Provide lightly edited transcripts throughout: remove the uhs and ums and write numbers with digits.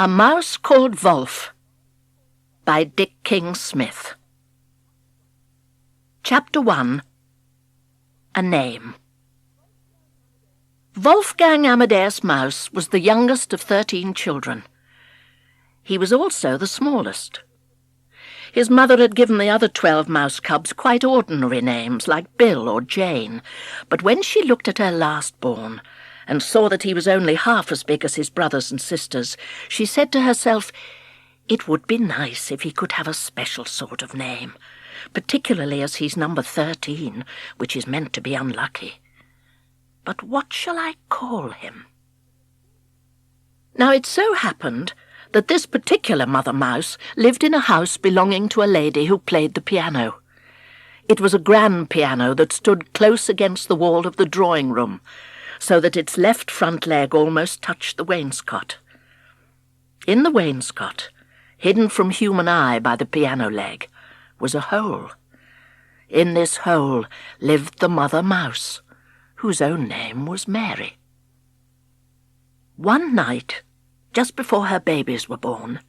A Mouse Called Wolf by Dick King Smith. Chapter 1. A Name. Wolfgang Amadeus Mouse was the youngest of 13 children. He was also the smallest. His mother had given the other 12 mouse cubs quite ordinary names like Bill or Jane, but when she looked at her last-born and saw that he was only half as big as his brothers and sisters, she said to herself, it would be nice if he could have a special sort of name, particularly as he's number 13, which is meant to be unlucky. But what shall I call him? Now it so happened that this particular Mother Mouse lived in a house belonging to a lady who played the piano. It was a grand piano that stood close against the wall of the drawing-room, so that its left front leg almost touched the wainscot. In the wainscot, hidden from human eye by the piano leg, was a hole. In this hole lived the Mother Mouse, whose own name was Mary. One night, just before her babies were born,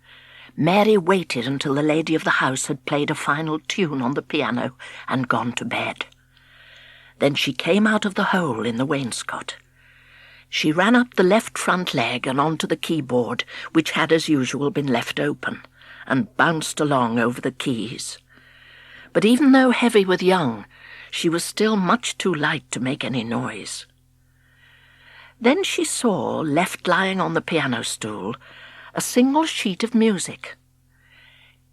Mary waited until the lady of the house had played a final tune on the piano and gone to bed. Then she came out of the hole in the wainscot. She ran up the left front leg and onto the keyboard, which had as usual been left open, and bounced along over the keys. But even though heavy with young, she was still much too light to make any noise. Then she saw, left lying on the piano stool, a single sheet of music.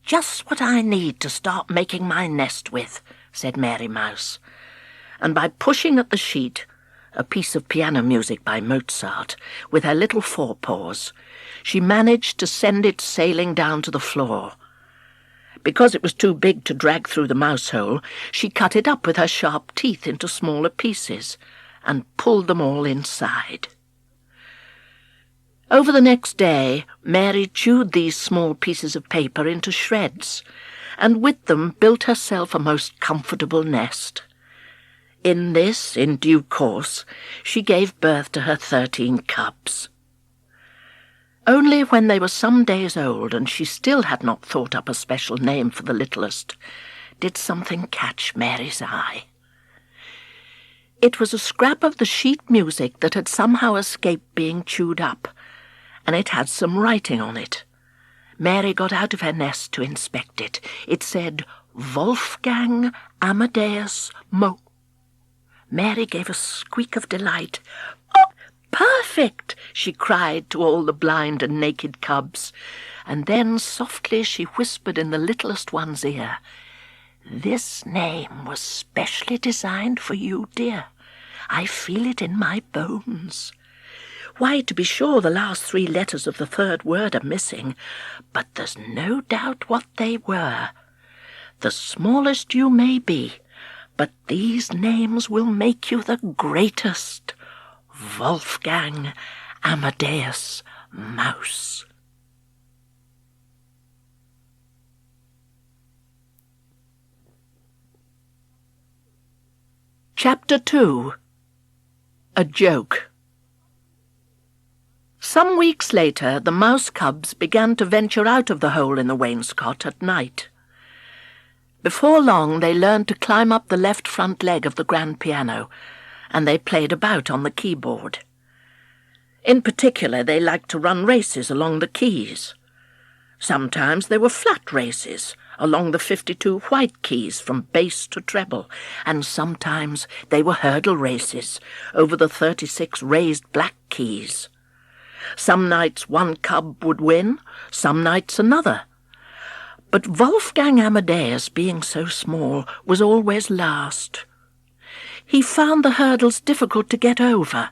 "Just what I need to start making my nest with," said Mary Mouse, and by pushing at the sheet, a piece of piano music by Mozart, with her little forepaws, she managed to send it sailing down to the floor. Because it was too big to drag through the mouse hole, she cut it up with her sharp teeth into smaller pieces and pulled them all inside. Over the next day, Mary chewed these small pieces of paper into shreds, and with them built herself a most comfortable nest. In this, in due course, she gave birth to her 13 cubs. Only when they were some days old, and she still had not thought up a special name for the littlest, did something catch Mary's eye. It was a scrap of the sheet music that had somehow escaped being chewed up, and it had some writing on it. Mary got out of her nest to inspect it. It said, Wolfgang Amadeus Mouse. Mary gave a squeak of delight. "Oh, perfect!" she cried to all the blind and naked cubs, and then softly she whispered in the littlest one's ear, "This name was specially designed for you, dear. I feel it in my bones. Why, to be sure, the last 3 letters of the 3rd word are missing, but there's no doubt what they were. The smallest you may be, but these names will make you the greatest. Wolfgang Amadeus Mouse." Chapter 2. A Joke. Some weeks later, the mouse cubs began to venture out of the hole in the wainscot at night. Before long, they learned to climb up the left front leg of the grand piano, and they played about on the keyboard. In particular, they liked to run races along the keys. Sometimes they were flat races along the 52 white keys from bass to treble, and sometimes they were hurdle races over the 36 raised black keys. Some nights one cub would win, some nights another. But Wolfgang Amadeus, being so small, was always last. He found the hurdles difficult to get over,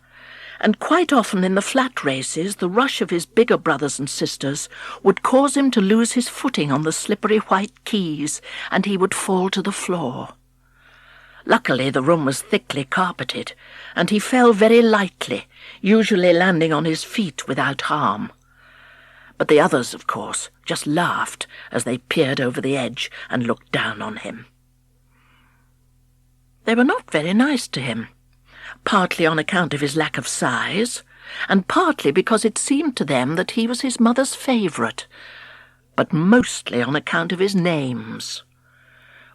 and quite often in the flat races the rush of his bigger brothers and sisters would cause him to lose his footing on the slippery white keys, and he would fall to the floor. Luckily the room was thickly carpeted, and he fell very lightly, usually landing on his feet without harm. But the others, of course, just laughed as they peered over the edge and looked down on him. They were not very nice to him, partly on account of his lack of size, and partly because it seemed to them that he was his mother's favourite, but mostly on account of his names.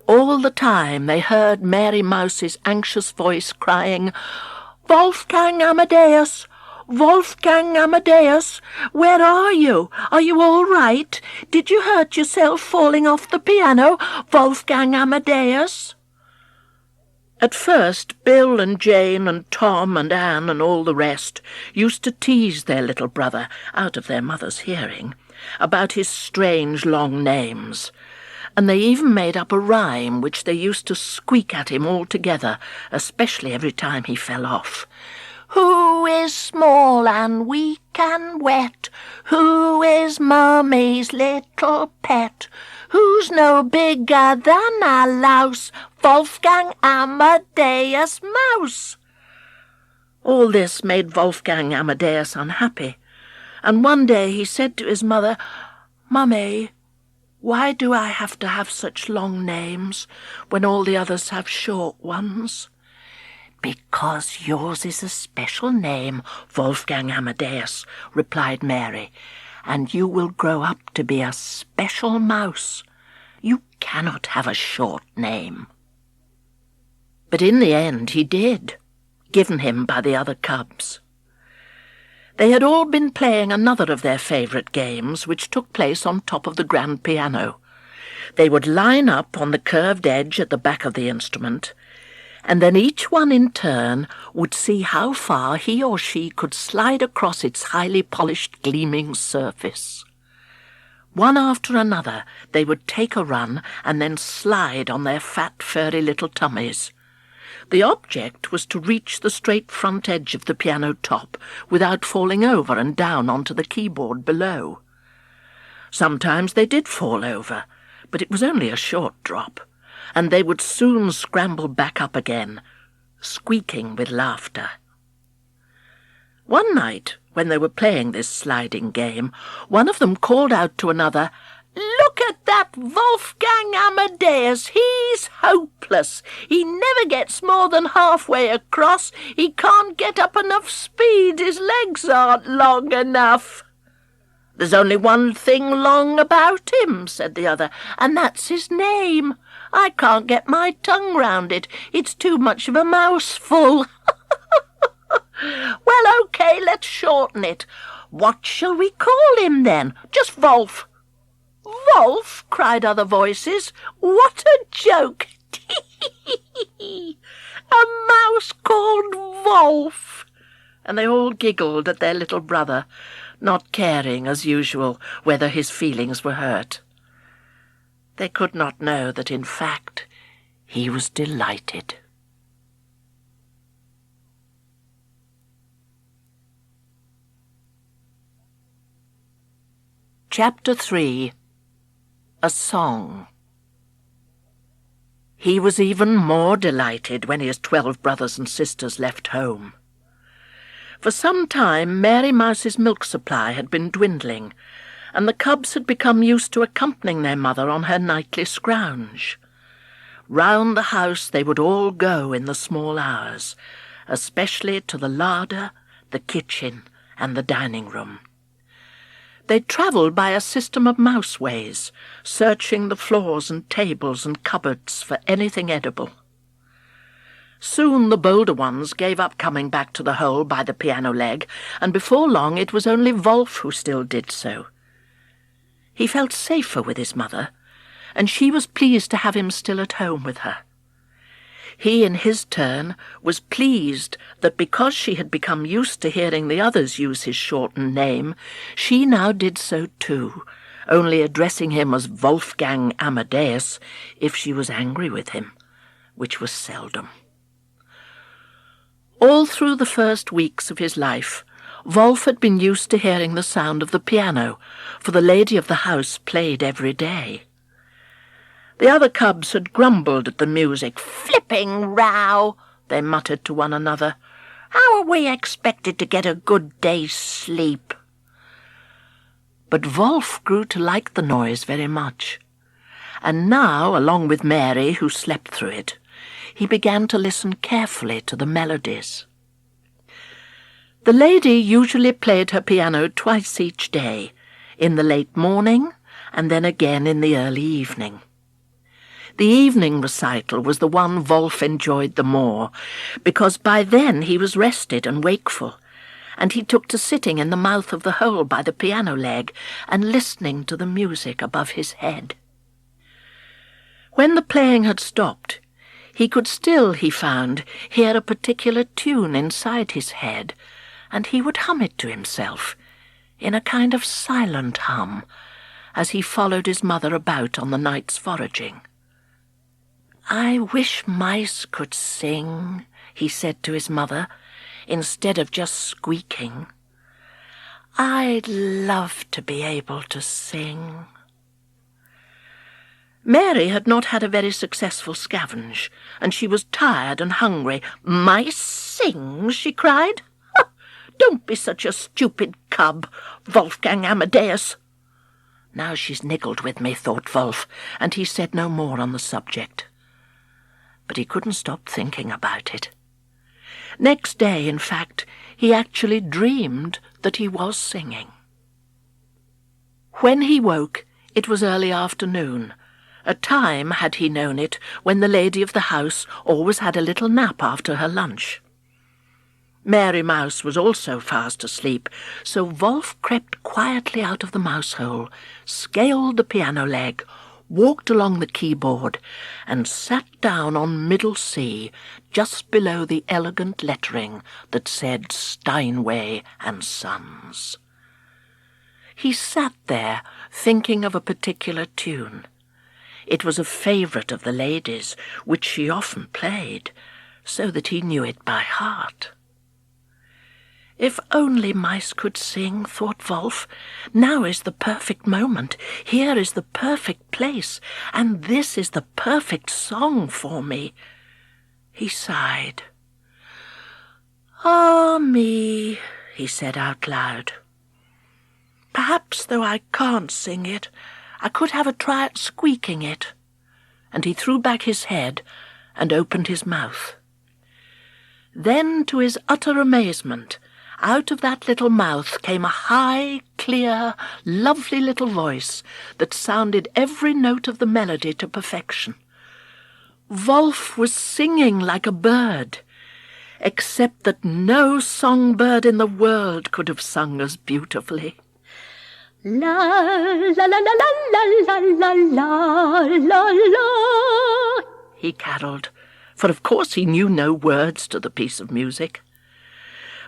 All the time they heard Mary Mouse's anxious voice crying, "Wolfgang Amadeus! Wolfgang Amadeus! Where are you? Are you all right? Did you hurt yourself falling off the piano, Wolfgang Amadeus?" At first, Bill and Jane and Tom and Anne and all the rest used to tease their little brother, out of their mother's hearing, about his strange long names, and they even made up a rhyme which they used to squeak at him all together, especially every time he fell off. "Who is small and weak and wet? Who is Mummy's little pet? Who's no bigger than a louse? Wolfgang Amadeus Mouse." All this made Wolfgang Amadeus unhappy, and one day he said to his mother, "Mummy, why do I have to have such long names when all the others have short ones?" "Because yours is a special name, Wolfgang Amadeus," replied Mary, "and you will grow up to be a special mouse. You cannot have a short name." But in the end he did, given him by the other cubs. They had all been playing another of their favourite games, which took place on top of the grand piano. They would line up on the curved edge at the back of the instrument, and then each one in turn would see how far he or she could slide across its highly polished, gleaming surface. One after another they would take a run and then slide on their fat, furry little tummies. The object was to reach the straight front edge of the piano top without falling over and down onto the keyboard below. Sometimes they did fall over, but it was only a short drop, and they would soon scramble back up again, squeaking with laughter. One night, when they were playing this sliding game, one of them called out to another, "Look at that Wolfgang Amadeus! He's hopeless! He never gets more than halfway across. He can't get up enough speed. His legs aren't long enough." "There's only one thing long about him," said the other, "and that's his name. I can't get my tongue round it. It's too much of a mouthful." "Well, OK, let's shorten it. What shall we call him, then? Just Wolf." "Wolf?" cried other voices. "What a joke! A mouse called Wolf!" And they all giggled at their little brother, not caring, as usual, whether his feelings were hurt. They could not know that, in fact, he was delighted. Chapter 3. A Song. He was even more delighted when his 12 brothers and sisters left home. For some time Mary Mouse's milk supply had been dwindling, and the cubs had become used to accompanying their mother on her nightly scrounge. Round the house they would all go in the small hours, especially to the larder, the kitchen, and the dining-room. They travelled by a system of mouseways, searching the floors and tables and cupboards for anything edible. Soon the bolder ones gave up coming back to the hole by the piano leg, and before long it was only Wolf who still did so. He felt safer with his mother, and she was pleased to have him still at home with her. He, in his turn, was pleased that because she had become used to hearing the others use his shortened name, she now did so too, only addressing him as Wolfgang Amadeus if she was angry with him, which was seldom. All through the first weeks of his life, Wolf had been used to hearing the sound of the piano, for the lady of the house played every day. The other cubs had grumbled at the music. "Flipping row," they muttered to one another. "How are we expected to get a good day's sleep?" But Wolf grew to like the noise very much, and now, along with Mary, who slept through it, he began to listen carefully to the melodies. The lady usually played her piano twice each day, in the late morning and then again in the early evening. The evening recital was the one Wolf enjoyed the more, because by then he was rested and wakeful, and he took to sitting in the mouth of the hole by the piano leg and listening to the music above his head. When the playing had stopped, he could still, he found, hear a particular tune inside his head, and he would hum it to himself, in a kind of silent hum, as he followed his mother about on the night's foraging. "I wish mice could sing," he said to his mother, instead of just squeaking. "I'd love to be able to sing." Mary had not had a very successful scavenge, and she was tired and hungry. "Mice sing?" she cried. "Don't be such a stupid cub, Wolfgang Amadeus." "Now she's niggled with me," thought Wolf, and he said no more on the subject. But he couldn't stop thinking about it. Next day, in fact, he actually dreamed that he was singing. When he woke, it was early afternoon, a time, had he known it, when the lady of the house always had a little nap after her lunch. Mary Mouse was also fast asleep, so Wolf crept quietly out of the mouse hole, scaled the piano leg, walked along the keyboard, and sat down on middle C, just below the elegant lettering that said Steinway and Sons. He sat there, thinking of a particular tune. It was a favourite of the lady's, which she often played, so that he knew it by heart. If only mice could sing, thought Wolf. Now is the perfect moment. Here is the perfect place, and this is the perfect song for me. He sighed. "Ah, me," he said out loud. "Perhaps, though I can't sing it, I could have a try at squeaking it." And he threw back his head and opened his mouth. Then, to his utter amazement, out of that little mouth came a high, clear, lovely little voice that sounded every note of the melody to perfection. Wolf was singing like a bird, except that no songbird in the world could have sung as beautifully. "La la la la la la la la la la," he caroled, for of course he knew no words to the piece of music.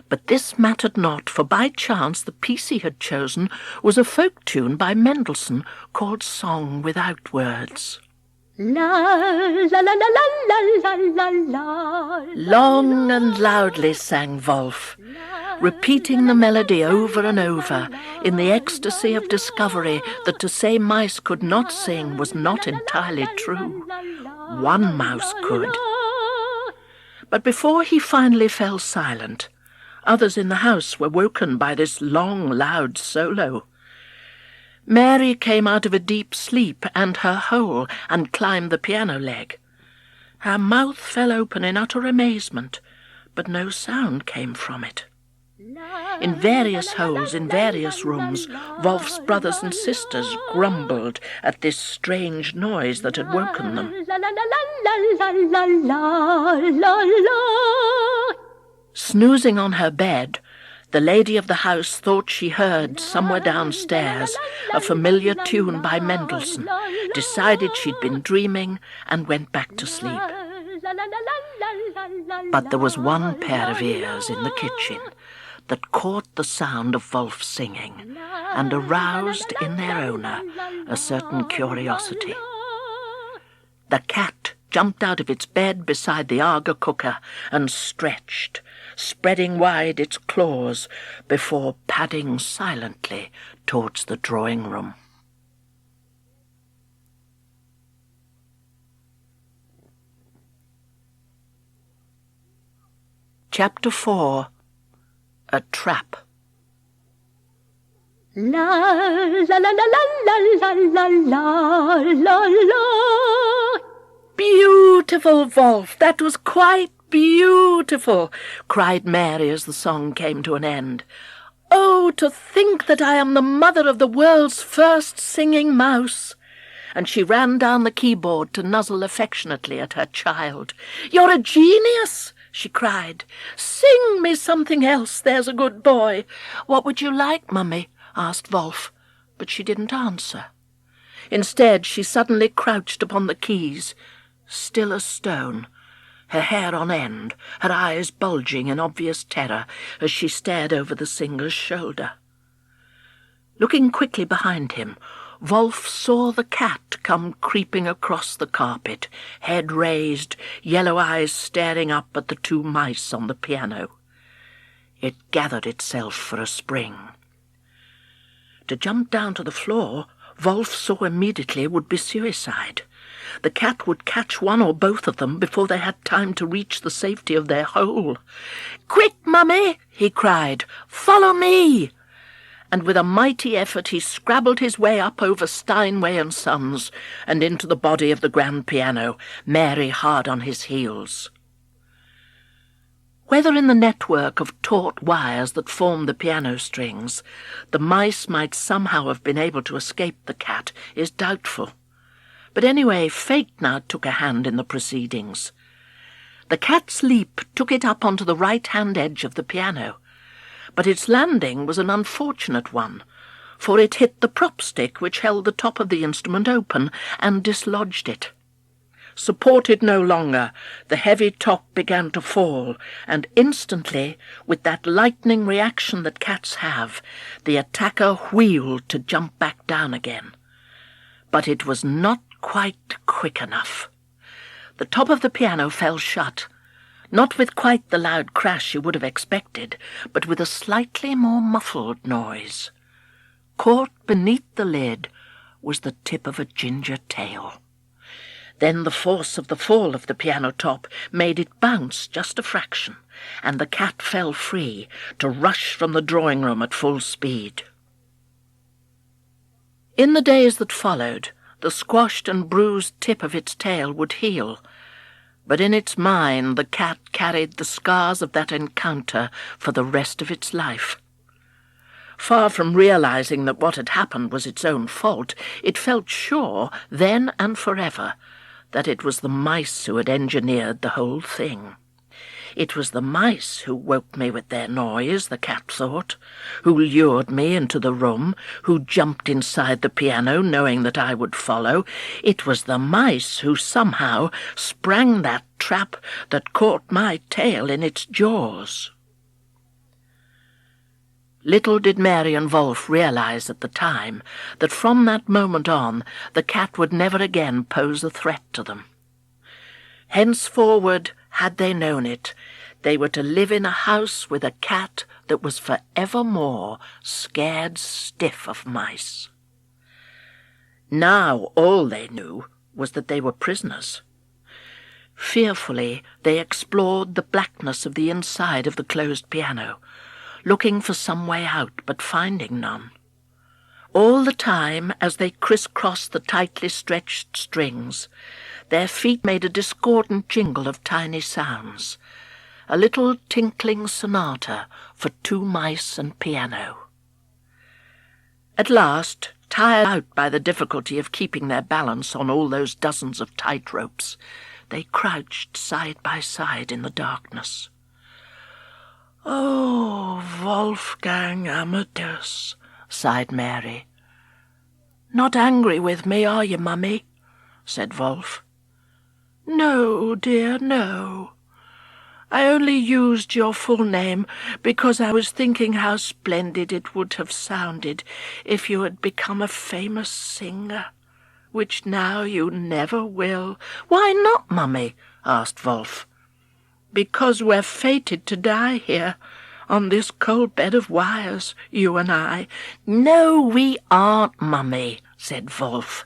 But this mattered not, for by chance the piece he had chosen was a folk tune by Mendelssohn called Song Without Words. La la la la la la la la. Long and loudly sang Wolf, repeating the melody over and over in the ecstasy of discovery that to say mice could not sing was not entirely true. One mouse could. But before he finally fell silent, others in the house were woken by this long, loud solo. Mary came out of a deep sleep and her hole and climbed the piano leg. Her mouth fell open in utter amazement, but no sound came from it. In various holes, in various rooms, Wolf's brothers and sisters grumbled at this strange noise that had woken them. Snoozing on her bed, the lady of the house thought she heard, somewhere downstairs, a familiar tune by Mendelssohn, decided she'd been dreaming, and went back to sleep. But there was one pair of ears in the kitchen that caught the sound of Wolf singing, and aroused in their owner a certain curiosity. The cat jumped out of its bed beside the Aga cooker and stretched, spreading wide its claws before padding silently towards the drawing room. Chapter 4. A Trap. La la la la la la la la la la. Beautiful, Wolf, that was quite beautiful!" cried Mary as the song came to an end. "Oh, to think that I am the mother of the world's first singing mouse!" And she ran down the keyboard to nuzzle affectionately at her child. "You're a genius!" she cried. "Sing me something else, there's a good boy." "What would you like, Mummy?" asked Wolf, but she didn't answer. Instead, she suddenly crouched upon the keys, still as stone, her hair on end, her eyes bulging in obvious terror as she stared over the singer's shoulder. Looking quickly behind him, Wolf saw the cat come creeping across the carpet, head raised, yellow eyes staring up at the two mice on the piano. It gathered itself for a spring. To jump down to the floor, Wolf saw immediately would be suicide. The cat would catch one or both of them before they had time to reach the safety of their hole. "Quick, Mummy!" he cried. "Follow me!" And with a mighty effort he scrabbled his way up over Steinway and Sons and into the body of the grand piano, Mary hard on his heels. Whether in the network of taut wires that formed the piano strings, the mice might somehow have been able to escape the cat is doubtful. But anyway, fate now took a hand in the proceedings. The cat's leap took it up onto the right-hand edge of the piano, but its landing was an unfortunate one, for it hit the prop stick which held the top of the instrument open and dislodged it. Supported no longer, the heavy top began to fall, and instantly, with that lightning reaction that cats have, the attacker wheeled to jump back down again. But it was not quite quick enough. The top of the piano fell shut, not with quite the loud crash you would have expected, but with a slightly more muffled noise. Caught beneath the lid was the tip of a ginger tail. Then the force of the fall of the piano top made it bounce just a fraction, and the cat fell free to rush from the drawing-room at full speed. In the days that followed, the squashed and bruised tip of its tail would heal, but in its mind the cat carried the scars of that encounter for the rest of its life. Far from realizing that what had happened was its own fault, it felt sure, then and forever, that it was the mice who had engineered the whole thing. It was the mice who woke me with their noise, the cat thought, who lured me into the room, who jumped inside the piano knowing that I would follow. It was the mice who somehow sprang that trap that caught my tail in its jaws. Little did Mary and Wolf realize at the time that from that moment on the cat would never again pose a threat to them. Henceforward, had they known it, they were to live in a house with a cat that was for evermore scared stiff of mice. Now all they knew was that they were prisoners. Fearfully they explored the blackness of the inside of the closed piano, looking for some way out, but finding none. All the time, as they crisscrossed the tightly stretched strings, their feet made a discordant jingle of tiny sounds, a little tinkling sonata for two mice and piano. At last, tired out by the difficulty of keeping their balance on all those dozens of tight ropes, they crouched side by side in the darkness. "Oh, Wolfgang Amadeus," sighed Mary. "Not angry with me, are you, Mummy?" said Wolf. "No, dear, no. I only used your full name because I was thinking how splendid it would have sounded if you had become a famous singer, which now you never will." "Why not, Mummy?" asked Wolf. "Because we're fated to die here, on this cold bed of wires, you and I." "No, we aren't, Mummy," said Wolf.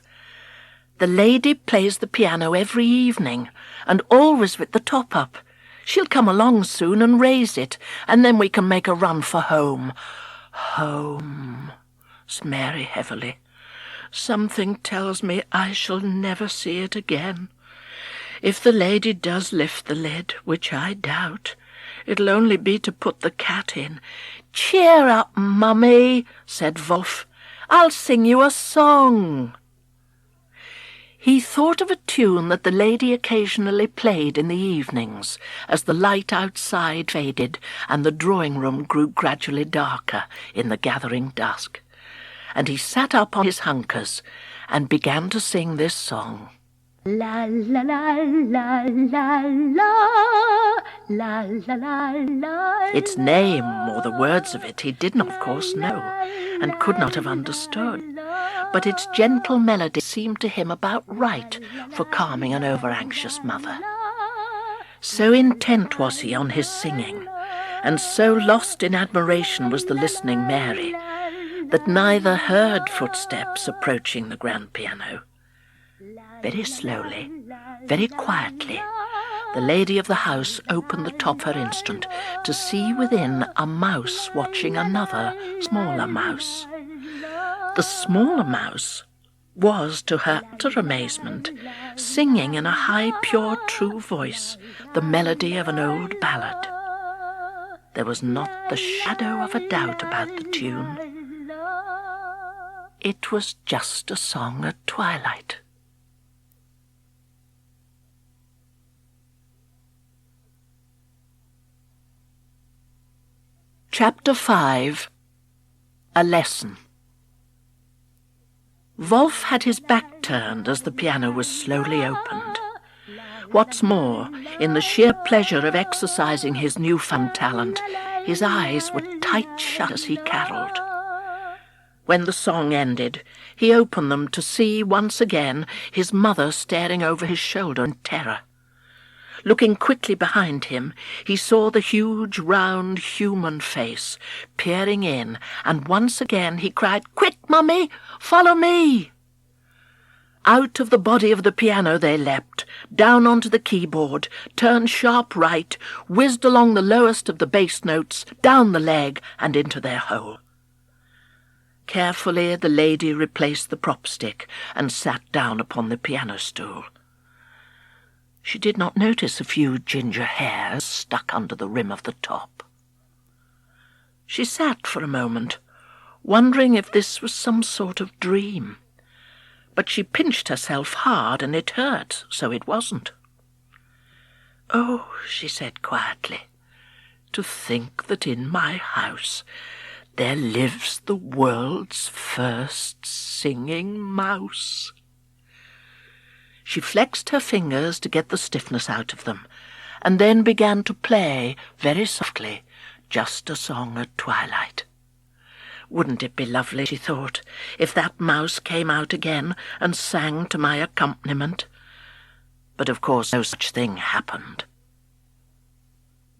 "The lady plays the piano every evening, and always with the top up. She'll come along soon and raise it, and then we can make a run for home." "Home," said Mary heavily. "Something tells me I shall never see it again. If the lady does lift the lid, which I doubt, it'll only be to put the cat in." "Cheer up, Mummy," said Wolf. "I'll sing you a song." He thought of a tune that the lady occasionally played in the evenings, as the light outside faded and the drawing-room grew gradually darker in the gathering dusk, and he sat up on his hunkers and began to sing this song. La la la la la la la la la la. Its name or the words of it he did not, of course, know, and could not have understood, but its gentle melody seemed to him about right for calming an over-anxious mother. So intent was he on his singing, and so lost in admiration was the listening Mary, that neither heard footsteps approaching the grand piano. Very slowly, very quietly, the lady of the house opened the top of her instrument to see within a mouse watching another smaller mouse. The smaller mouse was, to her utter amazement, singing in a high, pure, true voice the melody of an old ballad. There was not the shadow of a doubt about the tune. It was just a song at twilight. Chapter 5. A Lesson. Wolf had his back turned as the piano was slowly opened. What's more, in the sheer pleasure of exercising his newfound talent, his eyes were tight shut as he caroled. When the song ended, he opened them to see once again his mother staring over his shoulder in terror. Looking quickly behind him, he saw the huge, round, human face peering in, and once again he cried, "Quick, Mummy! Follow me!" Out of the body of the piano they leapt, down onto the keyboard, turned sharp right, whizzed along the lowest of the bass notes, down the leg, and into their hole. Carefully the lady replaced the prop stick and sat down upon the piano stool. She did not notice a few ginger hairs stuck under the rim of the top. She sat for a moment, wondering if this was some sort of dream, but she pinched herself hard and it hurt, so it wasn't. "Oh," she said quietly, "to think that in my house there lives the world's first singing mouse." She flexed her fingers to get the stiffness out of them, and then began to play, very softly, just a song at twilight. Wouldn't it be lovely, she thought, if that mouse came out again and sang to my accompaniment? But of course no such thing happened.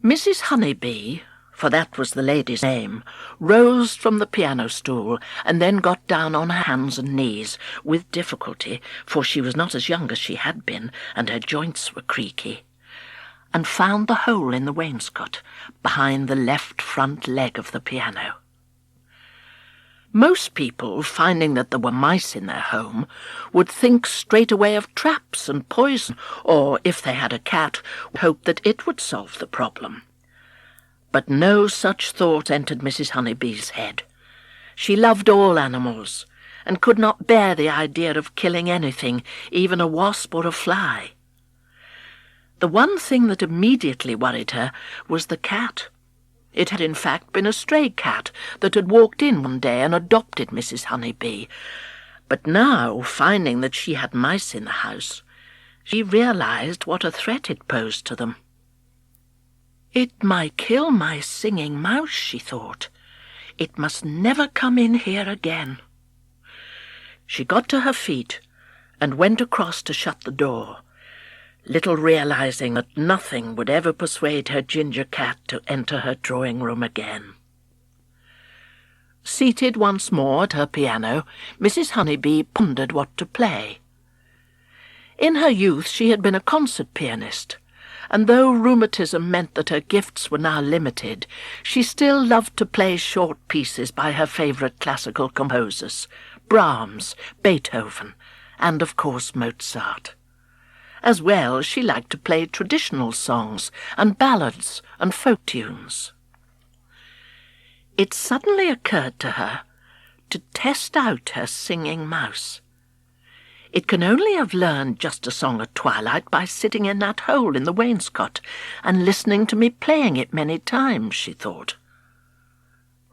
Mrs. Honeybee, for that was the lady's name, rose from the piano stool and then got down on her hands and knees, with difficulty, for she was not as young as she had been, and her joints were creaky, and found the hole in the wainscot behind the left front leg of the piano. Most people, finding that there were mice in their home, would think straight away of traps and poison, or, if they had a cat, hope that it would solve the problem. But no such thought entered Mrs. Honeybee's head. She loved all animals, and could not bear the idea of killing anything, even a wasp or a fly. The one thing that immediately worried her was the cat. It had in fact been a stray cat that had walked in one day and adopted Mrs. Honeybee, but now, finding that she had mice in the house, she realized what a threat it posed to them. "It might kill my singing mouse," she thought. "It must never come in here again." She got to her feet and went across to shut the door, little realizing that nothing would ever persuade her ginger cat to enter her drawing-room again. Seated once more at her piano, Mrs. Honeybee pondered what to play. In her youth she had been a concert pianist, and though rheumatism meant that her gifts were now limited, she still loved to play short pieces by her favourite classical composers, Brahms, Beethoven, and, of course, Mozart. As well, she liked to play traditional songs and ballads and folk tunes. It suddenly occurred to her to test out her singing mouse. It can only have learned just a song at twilight by sitting in that hole in the wainscot and listening to me playing it many times, she thought.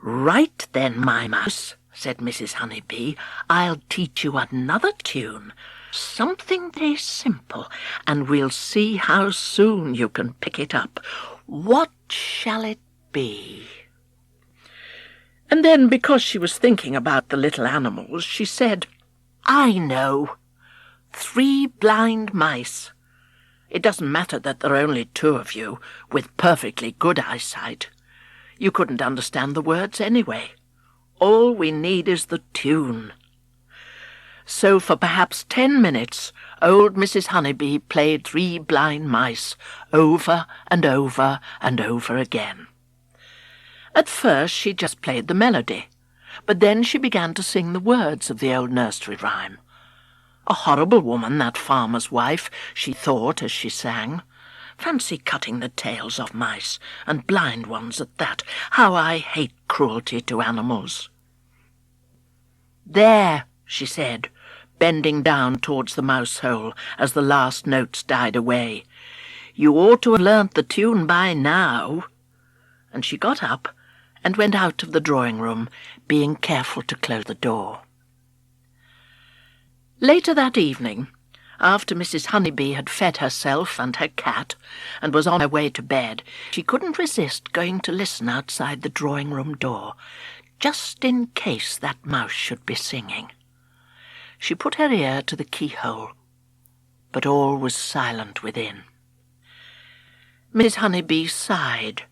"Right then, my mouse," said Mrs. Honeybee, "I'll teach you another tune, something very simple, and we'll see how soon you can pick it up. What shall it be?" And then, because she was thinking about the little animals, she said, "I know. 3 blind mice. It doesn't matter that there are only 2 of you, with perfectly good eyesight. You couldn't understand the words anyway. All we need is the tune." So for perhaps 10 minutes, old Mrs. Honeybee played 3 blind mice over and over and over again. At first she just played the melody, but then she began to sing the words of the old nursery rhyme. A horrible woman, that farmer's wife, she thought as she sang. Fancy cutting the tails off mice, and blind ones at that. How I hate cruelty to animals. "There," she said, bending down towards the mouse hole as the last notes died away. "You ought to have learnt the tune by now." And she got up and went out of the drawing-room, being careful to close the door. Later that evening, after Mrs. Honeybee had fed herself and her cat and was on her way to bed, she couldn't resist going to listen outside the drawing-room door, just in case that mouse should be singing. She put her ear to the keyhole, but all was silent within. Mrs. Honeybee sighed,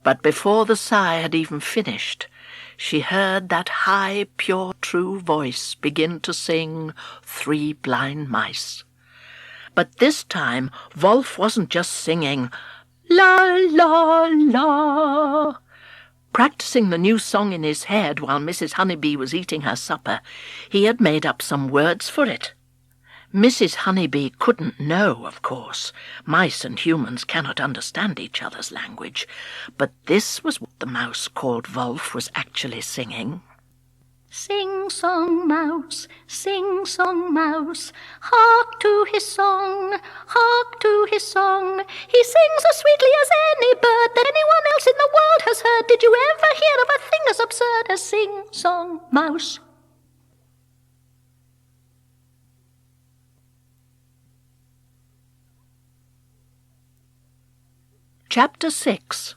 but before the sigh had even finished, she heard that high, pure, true voice begin to sing 3 blind mice. But this time Wolf wasn't just singing la la la. Practicing the new song in his head while Mrs. Honeybee was eating her supper, he had made up some words for it. Mrs. Honeybee couldn't know, of course. Mice and humans cannot understand each other's language. But this was what the mouse called Wolf was actually singing. "Sing-song mouse, hark to his song, hark to his song. He sings as sweetly as any bird that anyone else in the world has heard. Did you ever hear of a thing as absurd as sing-song mouse?" Chapter 6.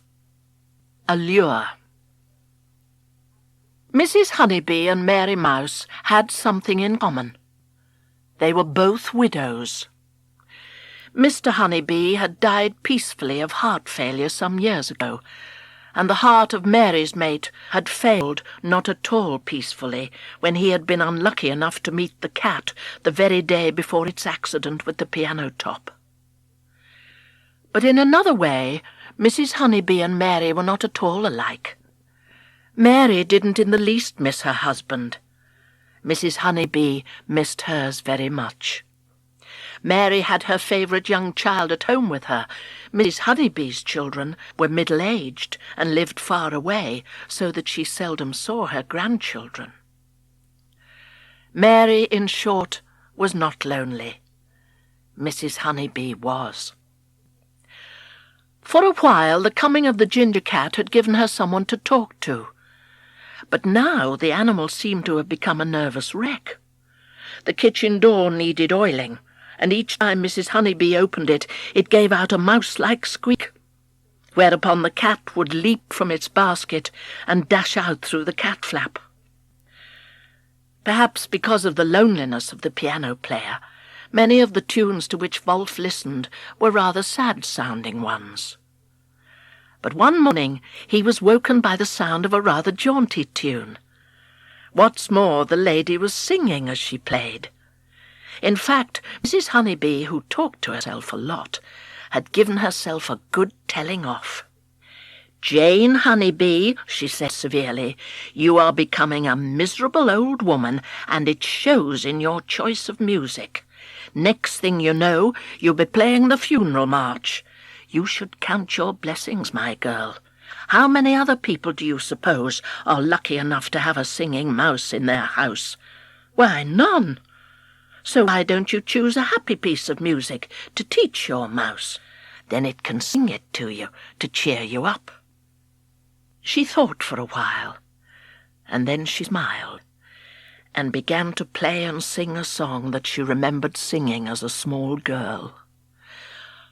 Allure. Mrs. Honeybee and Mary Mouse had something in common. They were both widows. Mr. Honeybee had died peacefully of heart failure some years ago, and the heart of Mary's mate had failed not at all peacefully when he had been unlucky enough to meet the cat the very day before its accident with the piano top. But in another way, Mrs. Honeybee and Mary were not at all alike. Mary didn't in the least miss her husband. Mrs. Honeybee missed hers very much. Mary had her favourite young child at home with her. Mrs. Honeybee's children were middle-aged and lived far away, so that she seldom saw her grandchildren. Mary, in short, was not lonely. Mrs. Honeybee was. For a while the coming of the ginger cat had given her someone to talk to. But now the animal seemed to have become a nervous wreck. The kitchen door needed oiling, and each time Mrs. Honeybee opened it, it gave out a mouse-like squeak, whereupon the cat would leap from its basket and dash out through the cat flap. Perhaps because of the loneliness of the piano player, many of the tunes to which Wolf listened were rather sad-sounding ones. But one morning he was woken by the sound of a rather jaunty tune. What's more, the lady was singing as she played. In fact, Mrs. Honeybee, who talked to herself a lot, had given herself a good telling off. "Jane Honeybee," she said severely, "you are becoming a miserable old woman, and it shows in your choice of music. Next thing you know, you'll be playing the funeral march. You should count your blessings, my girl. How many other people do you suppose are lucky enough to have a singing mouse in their house? Why, none. So why don't you choose a happy piece of music to teach your mouse? Then it can sing it to you to cheer you up." She thought for a while, and then she smiled, and began to play and sing a song that she remembered singing as a small girl.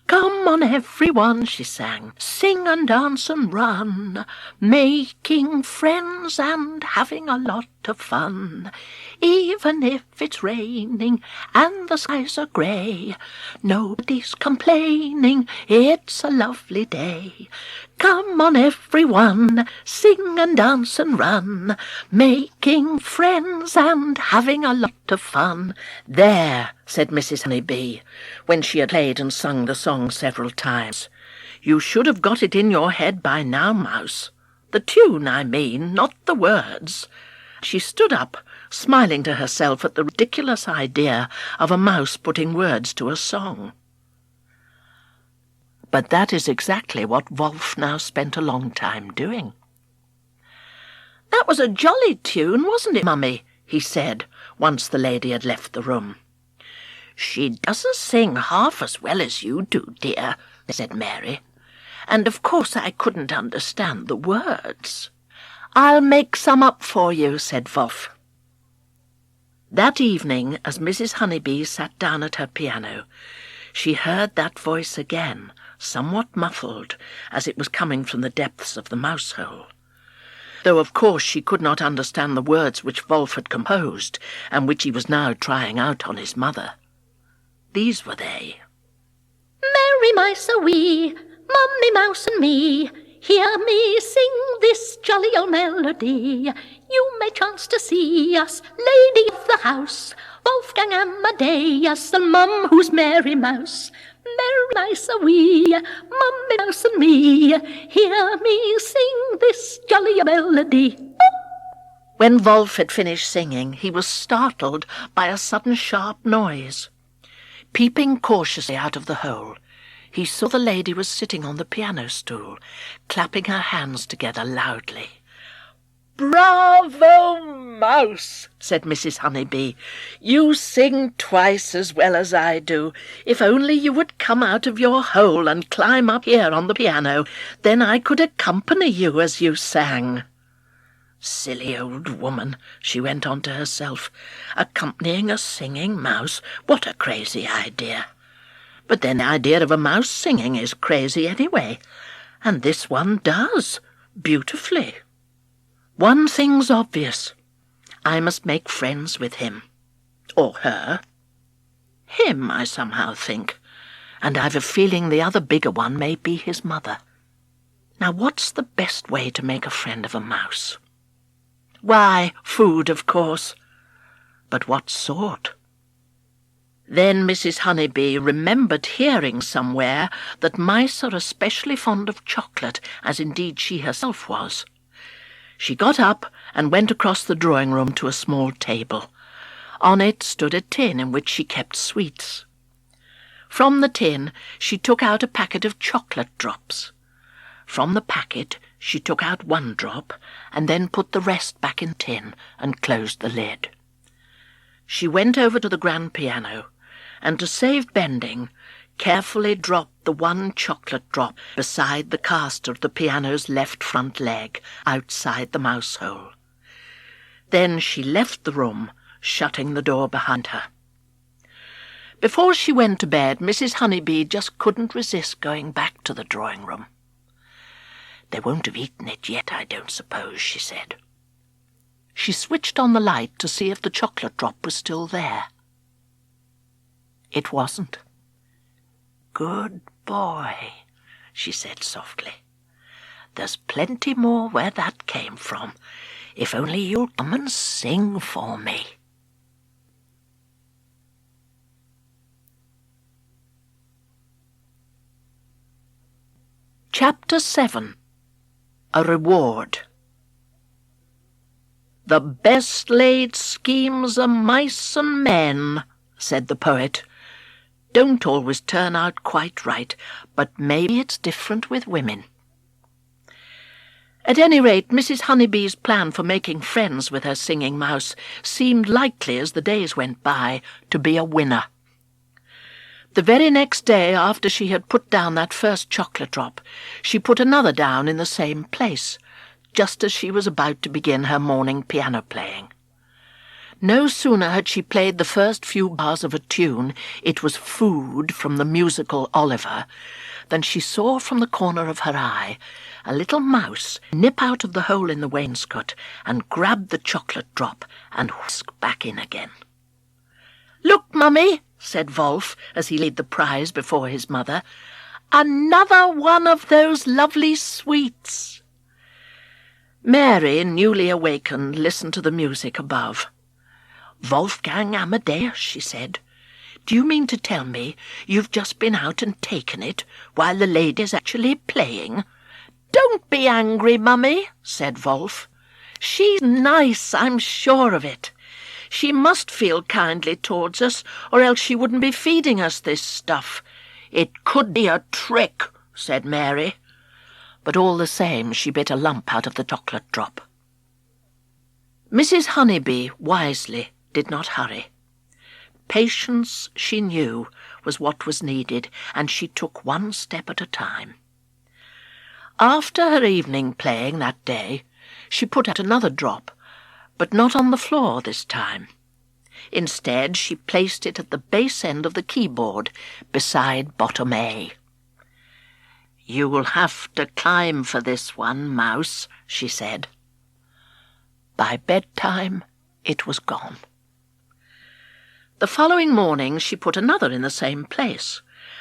"Come on, everyone," she sang, "sing and dance and run, making friends and having a lot of fun. Even if it's raining and the skies are grey, nobody's complaining, it's a lovely day. Come on, everyone, sing and dance and run, making friends and having a lot of fun." "There," said Mrs. Honeybee, when she had played and sung the song several times. "You should have got it in your head by now, Mouse. The tune, I mean, not the words." She stood up, smiling to herself at the ridiculous idea of a mouse putting words to a song. But that is exactly what Wolf now spent a long time doing. "That was a jolly tune, wasn't it, Mummy?" he said, once the lady had left the room. "She doesn't sing half as well as you do, dear," said Mary, "and of course I couldn't understand the words." "I'll make some up for you," said Wolf. That evening, as Mrs. Honeybee sat down at her piano, she heard that voice again, somewhat muffled, as it was coming from the depths of the mouse-hole. Though of course she could not understand the words which Wolf had composed, and which he was now trying out on his mother. These were they: "Merry mice are we, Mummy Mouse and me. Hear me sing this jolly old melody. You may chance to see us, lady of the house, Wolfgang Amadeus and Mum, who's Mary Mouse. Merry mice are we, Mummy Mouse and me. Hear me sing this jolly melody." When Wolf had finished singing, he was startled by a sudden sharp noise. Peeping cautiously out of the hole, he saw the lady was sitting on the piano stool, clapping her hands together loudly. "Bravo, Mouse," said Mrs. Honeybee. "You sing twice as well as I do. If only you would come out of your hole and climb up here on the piano, then I could accompany you as you sang." "Silly old woman," she went on to herself, "accompanying a singing mouse. What a crazy idea! But then the idea of a mouse singing is crazy anyway, and this one does, beautifully. One thing's obvious. I must make friends with him. Or her. Him, I somehow think, and I've a feeling the other bigger one may be his mother. Now what's the best way to make a friend of a mouse? Why, food, of course. But what sort? Then Mrs. Honeybee remembered hearing somewhere that mice are especially fond of chocolate, as indeed she herself was. She got up and went across the drawing-room to a small table. On it stood a tin in which she kept sweets. From the tin she took out a packet of chocolate drops. From the packet she took out one drop, and then put the rest back in the tin and closed the lid. She went over to the grand piano, and to save bending, carefully dropped the one chocolate drop beside the caster of the piano's left front leg, outside the mouse-hole. Then she left the room, shutting the door behind her. Before she went to bed, Mrs. Honeybee just couldn't resist going back to the drawing-room. "They won't have eaten it yet, I don't suppose," she said. She switched on the light to see if the chocolate drop was still there. It wasn't. "Good boy," she said softly. "There's plenty more where that came from, if only you'll come and sing for me." Chapter 7. A Reward. "The best laid schemes of mice and men," said the poet, don't always turn out quite right, but maybe it's different with women. At any rate, Mrs. Honeybee's plan for making friends with her singing mouse seemed likely, as the days went by, to be a winner. The very next day after she had put down that first chocolate drop, she put another down in the same place, just as she was about to begin her morning piano playing. No sooner had she played the first few bars of a tune, "It Was Food" from the musical Oliver, than she saw from the corner of her eye a little mouse nip out of the hole in the wainscot and grab the chocolate drop and whisk back in again. "Look, Mummy," said Wolf, as he laid the prize before his mother, "another one of those lovely sweets." Mary, newly awakened, listened to the music above. "Wolfgang Amadeus," she said, "do you mean to tell me you've just been out and taken it while the lady's actually playing?" "Don't be angry, Mummy," said Wolf. "She's nice, I'm sure of it. She must feel kindly towards us, or else she wouldn't be feeding us this stuff." "It could be a trick," said Mary. But all the same she bit a lump out of the chocolate drop. Mrs. Honeybee, wisely, did not hurry. Patience, she knew, was what was needed, and she took one step at a time. After her evening playing that day, she put out another drop, but not on the floor this time. Instead, she placed it at the base end of the keyboard, beside bottom A. "You'll have to climb for this one, Mouse," she said. By bedtime, it was gone. The following morning she put another in the same place,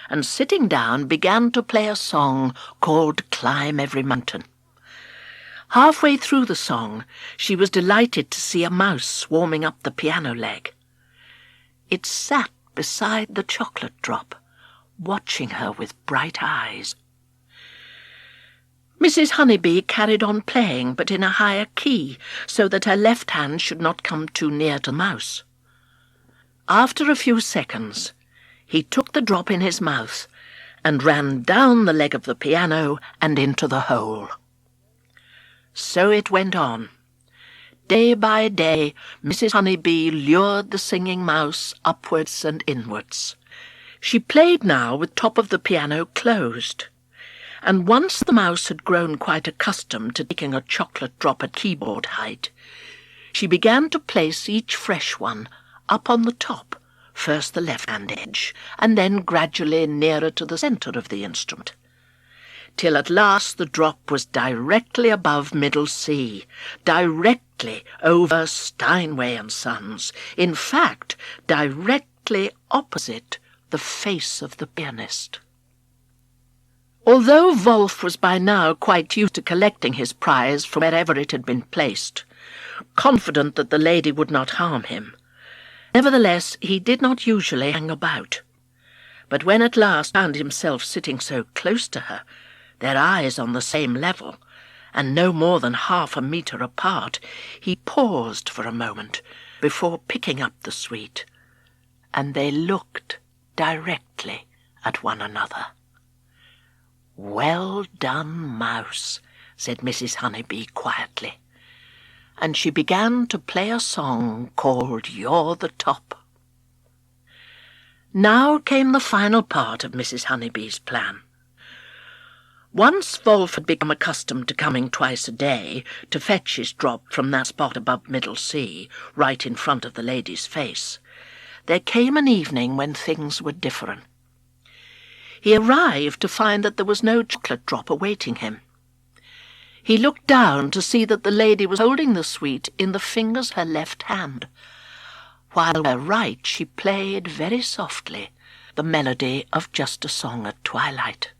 and sitting down began to play a song called "Climb Every Mountain." Halfway through the song she was delighted to see a mouse swarming up the piano leg. It sat beside the chocolate drop, watching her with bright eyes. Mrs. Honeybee carried on playing, but in a higher key, so that her left hand should not come too near to the mouse. After a few seconds, he took the drop in his mouth and ran down the leg of the piano and into the hole. So it went on. Day by day, Mrs. Honeybee lured the singing mouse upwards and inwards. She played now with top of the piano closed, and once the mouse had grown quite accustomed to taking a chocolate drop at keyboard height, she began to place each fresh one up on the top, first the left-hand edge, and then gradually nearer to the centre of the instrument, till at last the drop was directly above middle C, directly over Steinway and Sons, in fact, directly opposite the face of the pianist. Although Wolf was by now quite used to collecting his prize from wherever it had been placed, confident that the lady would not harm him, nevertheless he did not usually hang about. But when at last found himself sitting so close to her, their eyes on the same level, and no more than half a metre apart, he paused for a moment before picking up the sweet, and they looked directly at one another. "Well done, Mouse," said Mrs. Honeybee quietly, and she began to play a song called "You're the Top." Now came the final part of Mrs. Honeybee's plan. Once Wolf had become accustomed to coming twice a day to fetch his drop from that spot above middle C, right in front of the lady's face, there came an evening when things were different. He arrived to find that there was no chocolate drop awaiting him. He looked down to see that the lady was holding the sweet in the fingers of her left hand, while her right she played very softly the melody of "Just a Song at Twilight."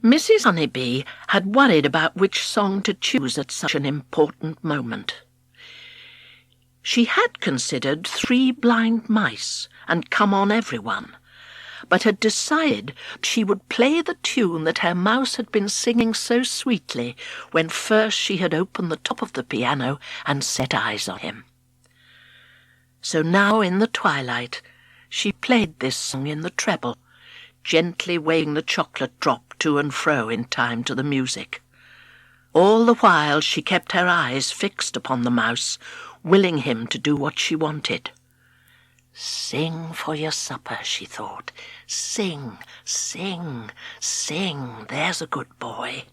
Mrs. Honeybee had worried about which song to choose at such an important moment. She had considered "Three Blind Mice" and "Come on, Everyone," but had decided she would play the tune that her mouse had been singing so sweetly when first she had opened the top of the piano and set eyes on him. So now in the twilight She played this song in the treble, gently weighing the chocolate drop to and fro in time to the music. All the while she kept her eyes fixed upon the mouse, willing him to do what she wanted. "Sing for your supper," she thought. "Sing, sing, sing, there's a good boy."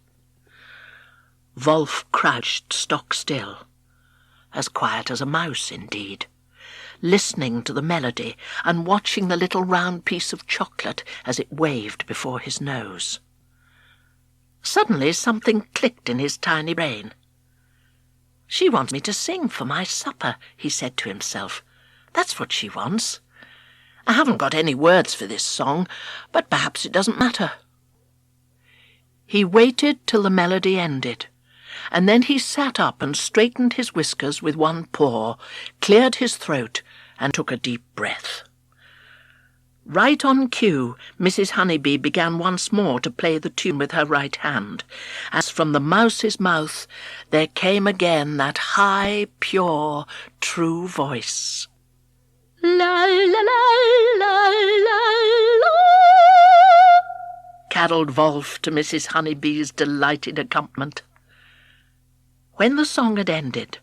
Wolf crouched stock still, as quiet as a mouse indeed, listening to the melody and watching the little round piece of chocolate as it waved before his nose. Suddenly something clicked in his tiny brain. "She wants me to sing for my supper," he said to himself. "That's what she wants. I haven't got any words for this song, but perhaps it doesn't matter." He waited till the melody ended, and then he sat up and straightened his whiskers with one paw, cleared his throat, and took a deep breath. Right on cue, Mrs. Honeybee began once more to play the tune with her right hand, as from the mouse's mouth there came again that high, pure, true voice. "La la la la la la," caroled Wolf to Mrs. Honeybee's delighted accompaniment. When the song had ended,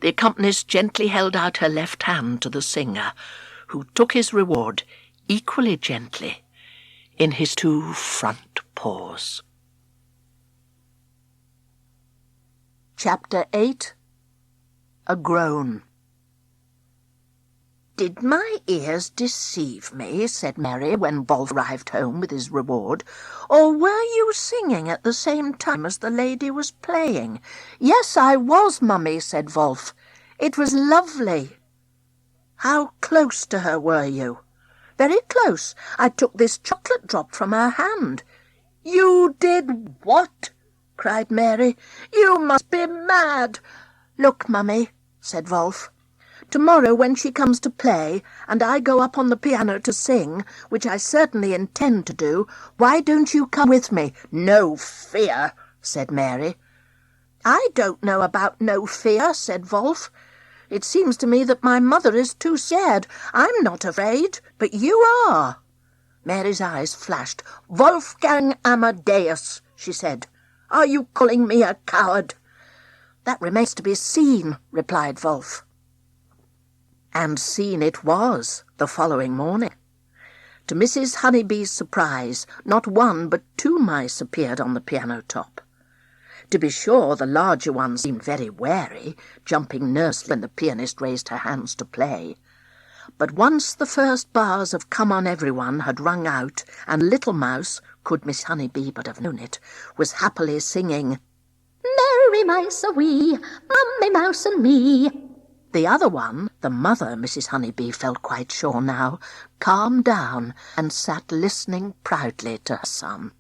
the accompanist gently held out her left hand to the singer, who took his reward equally gently in his two front paws. Chapter 8. A Groan. "Did my ears deceive me," said Mary, when Wolf arrived home with his reward, "or were you singing at the same time as the lady was playing?" "Yes, I was, Mummy," said Wolf. "It was lovely." "How close to her were you?" "Very close. I took this chocolate drop from her hand." "You did what?" cried Mary. "You must be mad." "Look, Mummy," said Wolf. "Tomorrow when she comes to play, and I go up on the piano to sing, which I certainly intend to do, why don't you come with me?" "No fear," said Mary. "I don't know about no fear," said Wolf. "It seems to me that my mother is too scared. I'm not afraid, but you are." Mary's eyes flashed. "Wolfgang Amadeus," she said. "Are you calling me a coward?" "That remains to be seen," replied Wolf. And seen it was the following morning. To Mrs. Honeybee's surprise, not one but two mice appeared on the piano top. To be sure, the larger one seemed very wary, jumping nervously when the pianist raised her hands to play. But once the first bars of "Come on, Everyone" had rung out, and Little Mouse, could Miss Honeybee but have known it, was happily singing, "Merry mice are we, Mummy Mouse and me," the other one, the mother, Mrs. Honeybee felt quite sure now, calmed down and sat listening proudly to her son.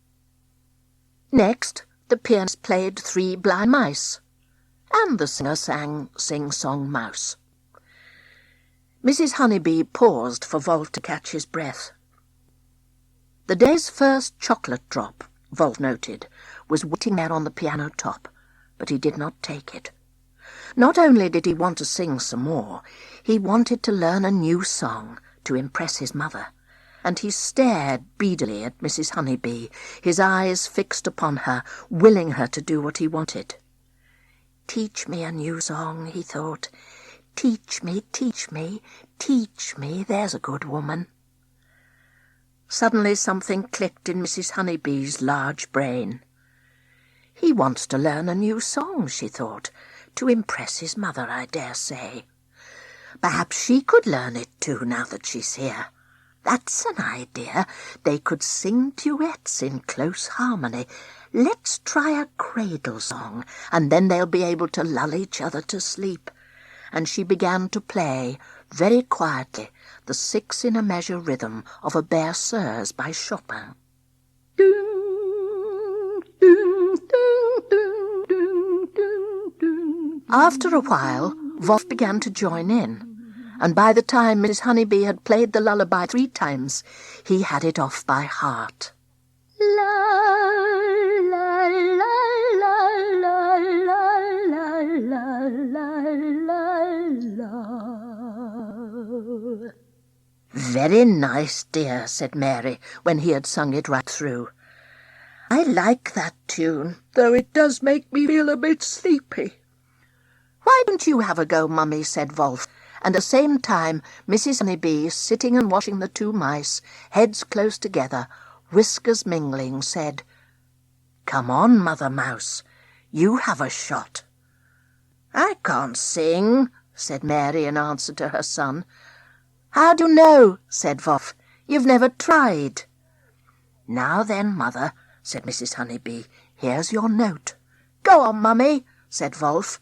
Next, the pianist played Three Blind Mice, and the singer sang Sing Song Mouse. Mrs. Honeybee paused for Wolf to catch his breath. The day's first chocolate drop, Wolf noted, was waiting there on the piano top, but he did not take it. Not only did he want to sing some more, he wanted to learn a new song to impress his mother, and he stared beadily at Mrs. Honeybee, his eyes fixed upon her, willing her to do what he wanted. "Teach me a new song," he thought. "Teach me, teach me, teach me, there's a good woman." Suddenly something clicked in Mrs. Honeybee's large brain. "He wants to learn a new song," she thought, "to impress his mother, I dare say. Perhaps she could learn it too, now that she's here. That's an idea. They could sing duets in close harmony. Let's try a cradle song, and then they'll be able to lull each other to sleep." And she began to play, very quietly, the 6 in a measure rhythm of a Berceuse by Chopin. After a while, Wolf began to join in, and by the time Mrs. Honeybee had played the lullaby 3 times, he had it off by heart. La la la la la la la la la la. "Very nice, dear," said Mary, when he had sung it right through. "I like that tune, though it does make me feel a bit sleepy." "Why don't you have a go, Mummy?" said Wolf, and at the same time Mrs. Honeybee, sitting and watching the two mice, heads close together, whiskers mingling, said, "Come on, Mother Mouse, you have a shot." "I can't sing," said Mary in answer to her son. "How do you know?" said Wolf. "You've never tried." "Now then, Mother," said Mrs. Honeybee, "here's your note." "Go on, Mummy," said Wolf.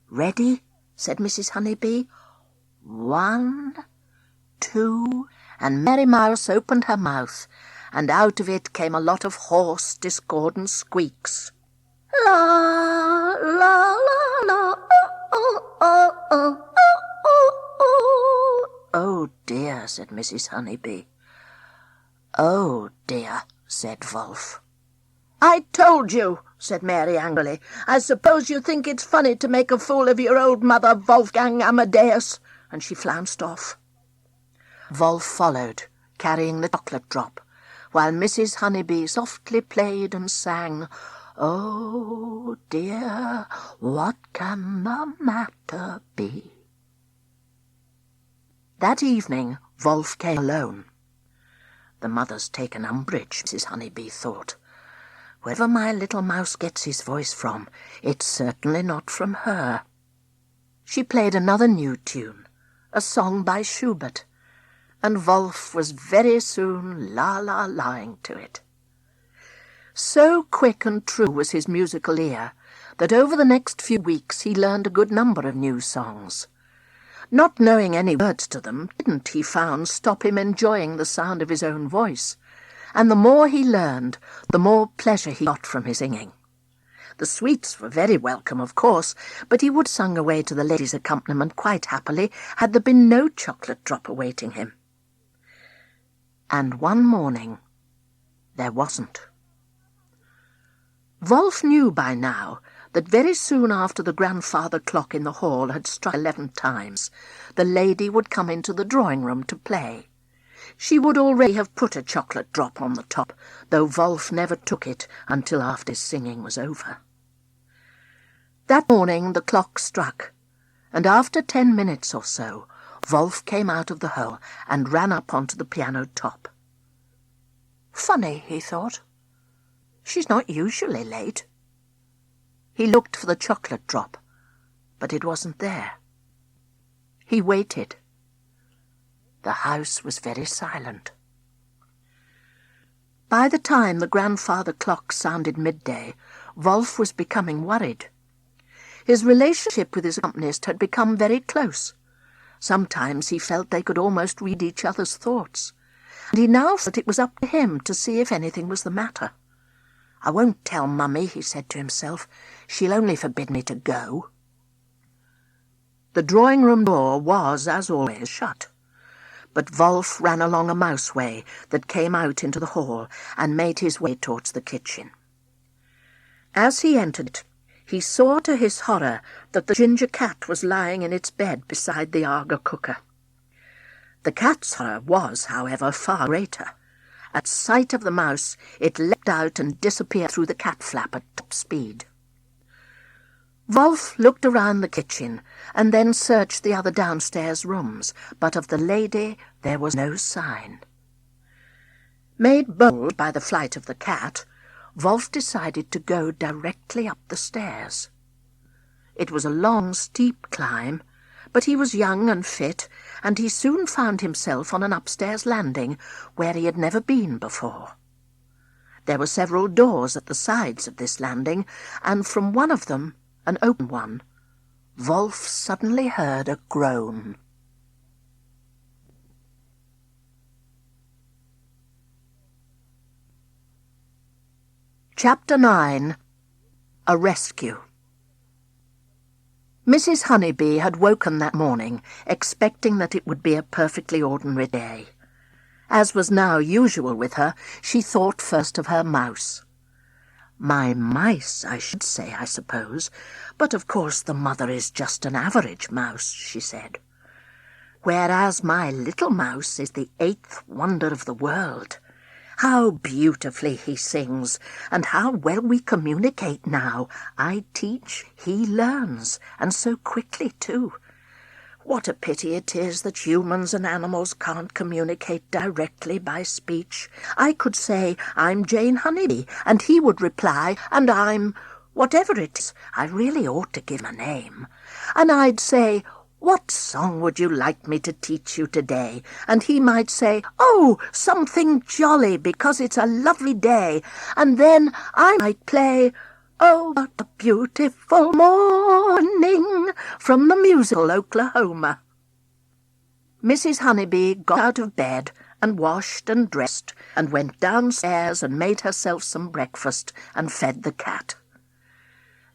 "Ready?" said Mrs. Honeybee. 1, 2, and Mary Mouse opened her mouth, and out of it came a lot of hoarse, discordant squeaks. La, la, la, la, oh, oh, oh, oh, oh, oh. "Oh dear," said Mrs. Honeybee. "Oh dear," said Wolf. "I told you," said Mary angrily. "I suppose you think it's funny to make a fool of your old mother, Wolfgang Amadeus," and she flounced off. Wolf followed, carrying the chocolate drop, while Mrs. Honeybee softly played and sang, "Oh dear, what can the matter be?" That evening Wolf came alone. "The mother's taken umbrage," Mrs. Honeybee thought. "Wherever my little mouse gets his voice from, it's certainly not from her." She played another new tune, a song by Schubert, and Wolf was very soon la-la-laing to it. So quick and true was his musical ear that over the next few weeks he learned a good number of new songs. Not knowing any words to them didn't, he found, stop him enjoying the sound of his own voice, and the more he learned, the more pleasure he got from his singing. The sweets were very welcome, of course, but he would have sung away to the ladies' accompaniment quite happily had there been no chocolate drop awaiting him. And one morning there wasn't. Wolf knew by now that very soon after the grandfather clock in the hall had struck 11 times, the lady would come into the drawing-room to play. She would already have put a chocolate drop on the top, though Wolf never took it until after his singing was over. That morning the clock struck, and after 10 minutes or so, Wolf came out of the hole and ran up onto the piano top. "Funny," he thought. "She's not usually late." He looked for the chocolate drop, but it wasn't there. He waited. The house was very silent. By the time the grandfather clock sounded midday, Wolf was becoming worried. His relationship with his accompanist had become very close. Sometimes he felt they could almost read each other's thoughts, and he now felt it was up to him to see if anything was the matter. "I won't tell Mummy," he said to himself. "She'll only forbid me to go." The drawing-room door was, as always, shut, but Wolf ran along a mouseway that came out into the hall and made his way towards the kitchen. As he entered it, he saw to his horror that the ginger cat was lying in its bed beside the Aga cooker. The cat's horror was, however, far greater. At sight of the mouse, it leapt out and disappeared through the cat flap at top speed. Wolf looked around the kitchen and then searched the other downstairs rooms, but of the lady there was no sign. Made bold by the flight of the cat, Wolf decided to go directly up the stairs. It was a long, steep climb, but he was young and fit, and he soon found himself on an upstairs landing where he had never been before. There were several doors at the sides of this landing, and from one of them, an open one, Wolf suddenly heard a groan. Chapter 9. A Rescue. Mrs. Honeybee had woken that morning, expecting that it would be a perfectly ordinary day. As was now usual with her, she thought first of her mouse. "My mice, I should say, I suppose, but of course the mother is just an average mouse," she said. whereas my little mouse is the 8th wonder of the world. How beautifully he sings, and how well we communicate now. I teach, he learns, and so quickly too. What a pity it is that humans and animals can't communicate directly by speech. I could say, I'm Jane Honeybee, and he would reply, and I'm whatever it is. I really ought to give him a name. And I'd say, what song would you like me to teach you today? And he might say, oh, something jolly, because it's a lovely day. And then I might play, oh, what a beautiful morning, from the musical Oklahoma. Mrs. Honeybee got out of bed and washed and dressed and went downstairs and made herself some breakfast and fed the cat.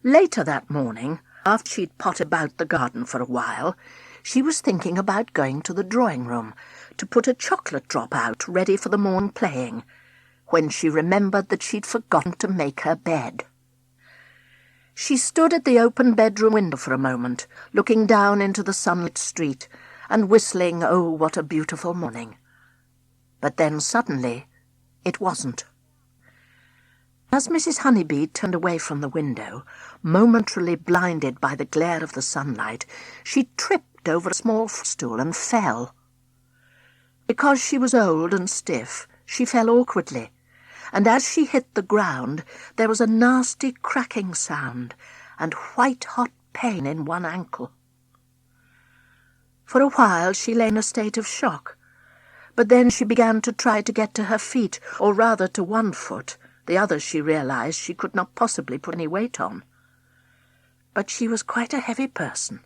Later that morning, after she'd potted about the garden for a while, she was thinking about going to the drawing-room to put a chocolate drop out ready for the morning playing, when she remembered that she'd forgotten to make her bed. She stood at the open bedroom window for a moment, looking down into the sunlit street, and whistling, oh, what a beautiful morning. But then suddenly it wasn't. As Mrs. Honeybee turned away from the window, momentarily blinded by the glare of the sunlight, she tripped over a small footstool and fell. Because she was old and stiff, she fell awkwardly, and as she hit the ground, there was a nasty cracking sound and white-hot pain in one ankle. For a while she lay in a state of shock, but then she began to try to get to her feet, or rather to one foot. The other she realized she could not possibly put any weight on. But she was quite a heavy person,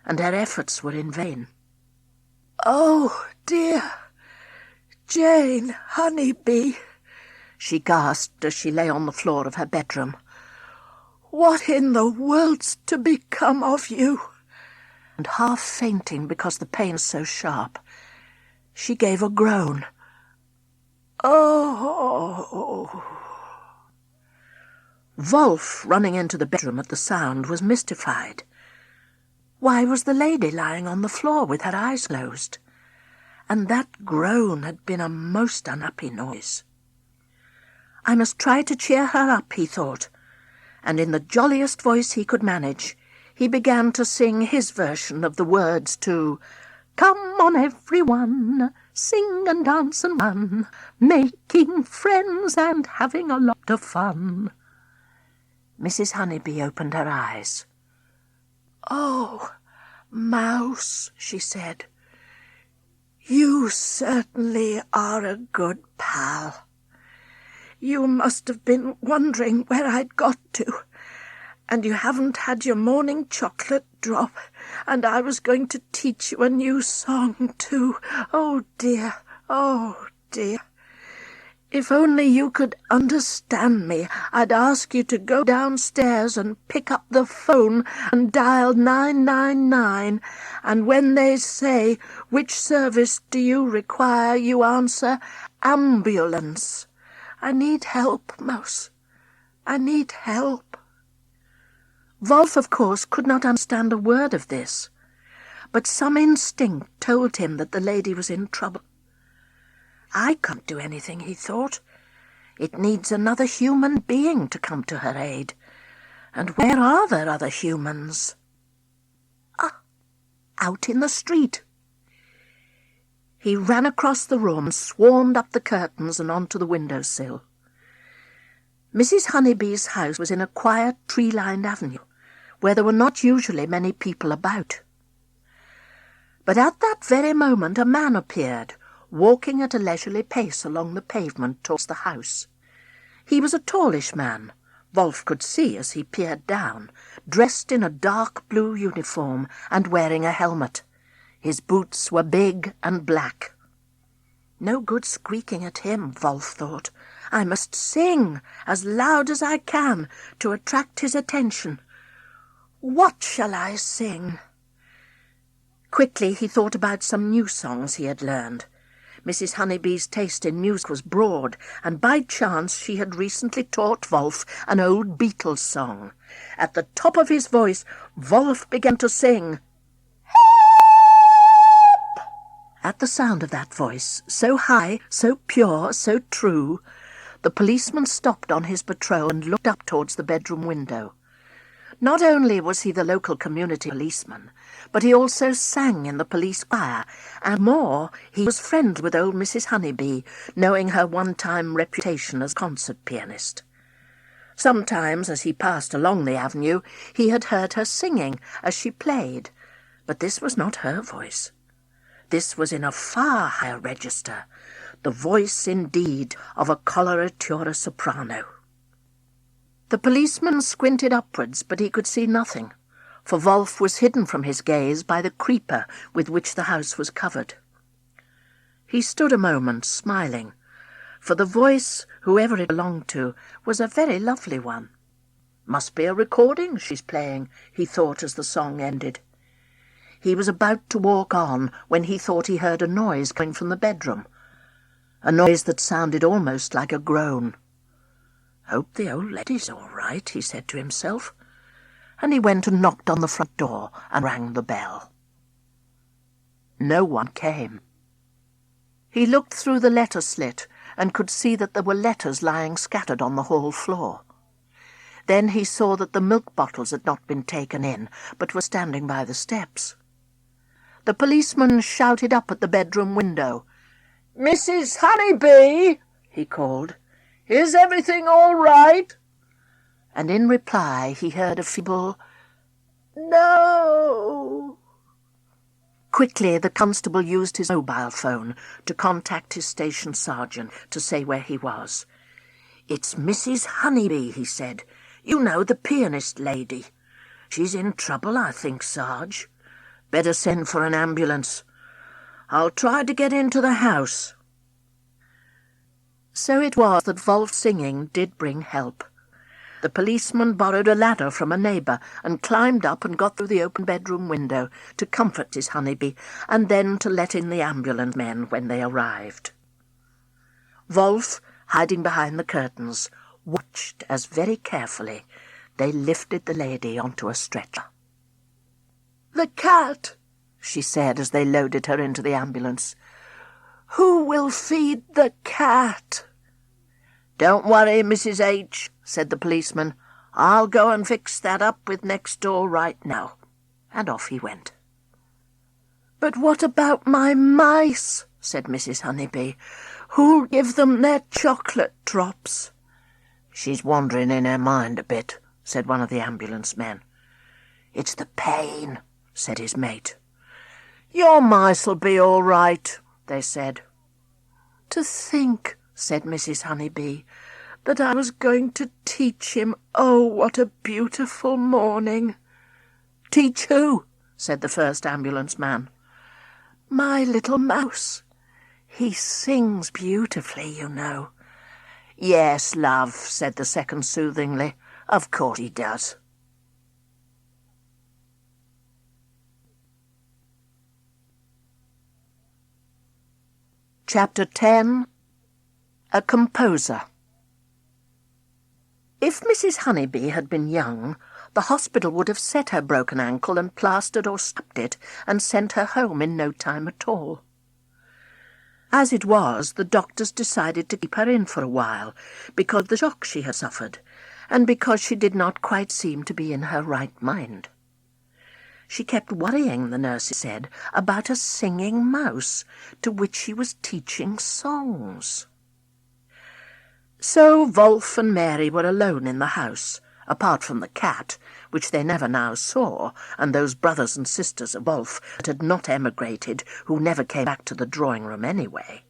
and her efforts were in vain. "Oh, dear, Jane Honeybee," she gasped as she lay on the floor of her bedroom. "What in the world's to become of you?" And half fainting because the pain was so sharp, she gave a groan. "Oh!" Wolf, running into the bedroom at the sound, was mystified. Why was the lady lying on the floor with her eyes closed? And that groan had been a most unhappy noise. I must try to cheer her up, he thought, and in the jolliest voice he could manage, he began to sing his version of the words to "Come on, everyone, sing and dance and run, making friends and having a lot of fun." Mrs. Honeybee opened her eyes. "Oh, Mouse," she said, "you certainly are a good pal. You must have been wondering where I'd got to, and you haven't had your morning chocolate drop, and I was going to teach you a new song, too. Oh, dear, oh, dear. If only you could understand me, I'd ask you to go downstairs and pick up the phone and dial 999, and when they say, 'Which service do you require?' you answer, 'Ambulance.' I need help, Mouse. I need help." Wolf, of course, could not understand a word of this, but some instinct told him that the lady was in trouble. I can't do anything, he thought. It needs another human being to come to her aid. And where are there other humans? Out in the street. He ran across the room, swarmed up the curtains and onto the window-sill. Mrs. Honeybee's house was in a quiet, tree-lined avenue, where there were not usually many people about. But at that very moment a man appeared, walking at a leisurely pace along the pavement towards the house. He was a tallish man, Wolf could see as he peered down, dressed in a dark blue uniform and wearing a helmet. His boots were big and black. No good squeaking at him, Wolf thought. I must sing as loud as I can to attract his attention. What shall I sing? Quickly he thought about some new songs he had learned. Mrs. Honeybee's taste in music was broad, and by chance she had recently taught Wolf an old Beatles song. At the top of his voice, Wolf began to sing, "Help! At the sound of that voice, so high, so pure, so true, the policeman stopped on his patrol and looked up towards the bedroom window. Not only was he the local community policeman, but he also sang in the police choir, and more, he was friends with old Mrs Honeybee, knowing her one-time reputation as concert pianist. Sometimes, as he passed along the avenue, he had heard her singing as she played, but this was not her voice. This was in a far higher register, the voice, indeed, of a coloratura soprano. The policeman squinted upwards, but he could see nothing, for Wolf was hidden from his gaze by the creeper with which the house was covered. He stood a moment, smiling, for the voice, whoever it belonged to, was a very lovely one. "Must be a recording she's playing," he thought as the song ended. He was about to walk on when he thought he heard a noise coming from the bedroom, a noise that sounded almost like a groan. "Hope the old lady's all right," he said to himself, and he went and knocked on the front door and rang the bell. No one came. He looked through the letter slit and could see that there were letters lying scattered on the hall floor. Then he saw that the milk bottles had not been taken in, but were standing by the steps. The policeman shouted up at the bedroom window. "Mrs Honeybee," he called, "is everything all right?" And in reply he heard a feeble, "No." Quickly the constable used his mobile phone to contact his station sergeant to say where he was. "It's Mrs Honeybee," he said. "You know, the pianist lady. She's in trouble, I think, Sarge. Better send for an ambulance. I'll try to get into the house." So it was that Wolf's singing did bring help. The policeman borrowed a ladder from a neighbour and climbed up and got through the open bedroom window to comfort his Honeybee and then to let in the ambulance men when they arrived. Wolf, hiding behind the curtains, watched as very carefully they lifted the lady onto a stretcher. "The cat," she said as they loaded her into the ambulance. "Who will feed the cat?" "Don't worry, Mrs H," said the policeman. "I'll go and fix that up with next door right now." And off he went. "But what about my mice?" said Mrs Honeybee. "Who'll give them their chocolate drops?" "She's wandering in her mind a bit," said one of the ambulance men. "It's the pain," said his mate. "Your mice'll be all right," they said. "To think," said Mrs Honeybee, "that I was going to teach him. Oh, what a beautiful morning." "Teach who?" said the first ambulance man. "My little mouse. He sings beautifully, you know." "Yes, love," said the second soothingly. "Of course he does." Chapter 10. A Composer. If Mrs Honeybee had been young, the hospital would have set her broken ankle and plastered or strapped it and sent her home in no time at all. As it was, the doctors decided to keep her in for a while because of the shock she had suffered, and because she did not quite seem to be in her right mind. She kept worrying, the nurses said, about a singing mouse to which she was teaching songs. So Wolf and Mary were alone in the house, apart from the cat, which they never now saw, and those brothers and sisters of Wolf that had not emigrated, who never came back to the drawing-room anyway.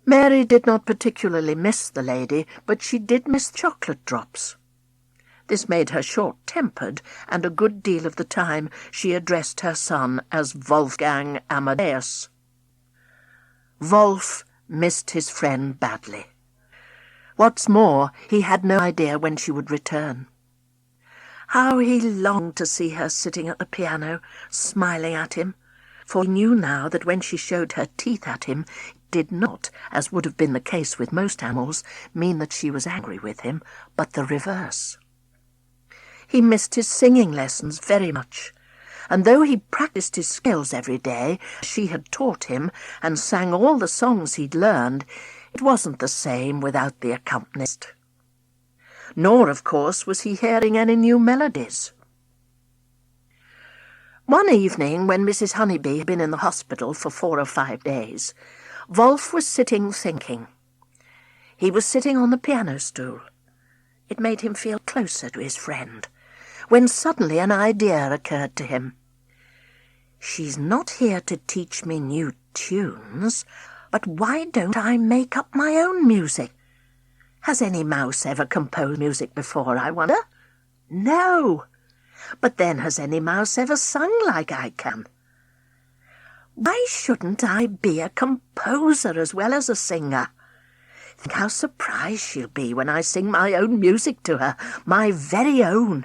Mary did not particularly miss the lady, but she did miss chocolate drops. This made her short-tempered, and a good deal of the time she addressed her son as Wolfgang Amadeus. Wolf missed his friend badly. What's more, he had no idea when she would return. How he longed to see her sitting at the piano, smiling at him, for he knew now that when she showed her teeth at him, it did not, as would have been the case with most animals, mean that she was angry with him, but the reverse. He missed his singing lessons very much, and though he practiced his scales every day, she had taught him, and sang all the songs he'd learned, it wasn't the same without the accompanist. Nor, of course, was he hearing any new melodies. One evening, when Mrs. Honeybee had been in the hospital for 4 or 5 days, Wolf was sitting thinking. He was sitting on the piano stool. It made him feel closer to his friend, when suddenly an idea occurred to him. She's not here to teach me new tunes, but why don't I make up my own music? Has any mouse ever composed music before, I wonder? No. But then has any mouse ever sung like I can? Why shouldn't I be a composer as well as a singer? Think how surprised she'll be when I sing my own music to her, my very own.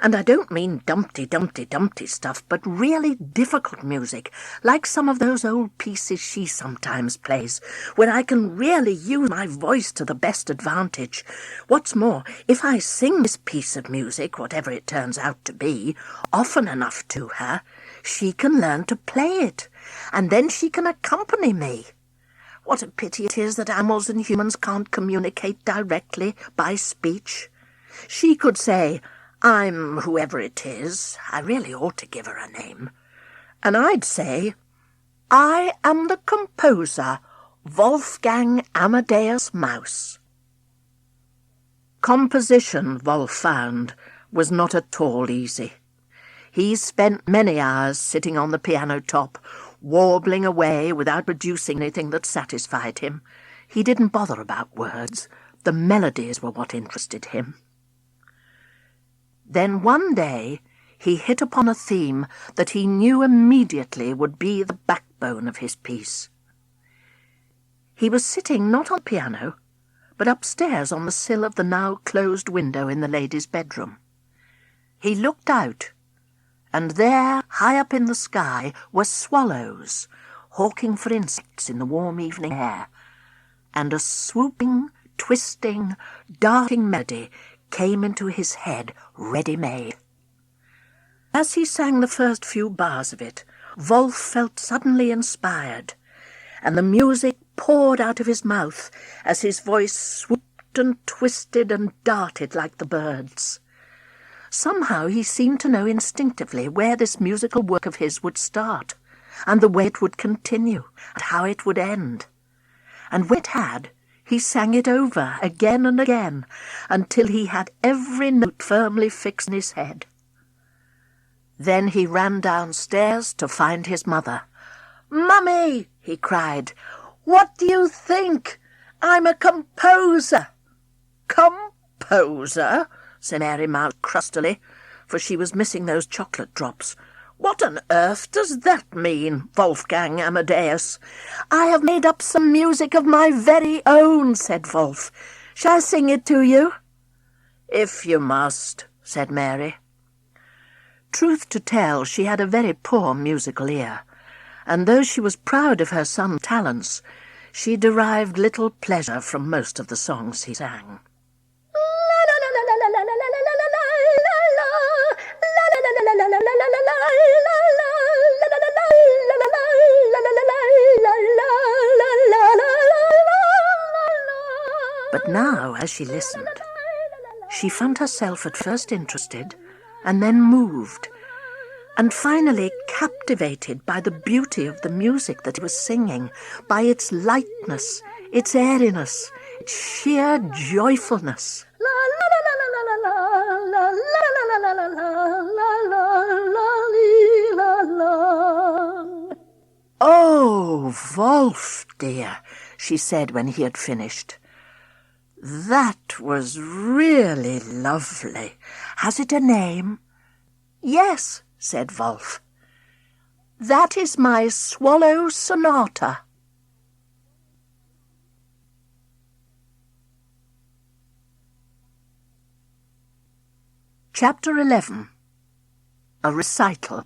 And I don't mean Dumpty stuff, but really difficult music, like some of those old pieces she sometimes plays, where I can really use my voice to the best advantage. What's more, if I sing this piece of music, whatever it turns out to be, often enough to her, she can learn to play it, and then she can accompany me. What a pity it is that animals and humans can't communicate directly by speech. She could say, I'm whoever it is. I really ought to give her a name. And I'd say, I am the composer, Wolfgang Amadeus Mouse. Composition, Wolf found, was not at all easy. He spent many hours sitting on the piano top, warbling away without producing anything that satisfied him. He didn't bother about words. The melodies were what interested him. Then one day he hit upon a theme that he knew immediately would be the backbone of his piece. He was sitting not on the piano, but upstairs on the sill of the now closed window in the lady's bedroom. He looked out, and there, high up in the sky, were swallows, hawking for insects in the warm evening air, and a swooping, twisting, darting melody came into his head, ready-made. As he sang the first few bars of it, Wolf felt suddenly inspired, and the music poured out of his mouth as his voice swooped and twisted and darted like the birds. Somehow he seemed to know instinctively where this musical work of his would start, and the way it would continue, and how it would end. And when it had, he sang it over again and again, until he had every note firmly fixed in his head. Then he ran downstairs to find his mother. "Mummy," he cried, "what do you think? I'm a composer." "Composer?" said Mary Mouse crustily, for she was missing those chocolate drops. "What on earth does that mean, Wolfgang Amadeus?" "I have made up some music of my very own," said Wolf. "Shall I sing it to you?" "If you must," said Mary. Truth to tell, she had a very poor musical ear, and though she was proud of her son's talents, she derived little pleasure from most of the songs he sang. But now, as she listened, she found herself at first interested, and then moved, and finally captivated by the beauty of the music that he was singing, by its lightness, its airiness, its sheer joyfulness. "Oh, Wolf, dear," she said when he had finished. "That was really lovely. Has it a name?" "Yes," said Wolf. "That is my Swallow Sonata." Chapter 11. A Recital.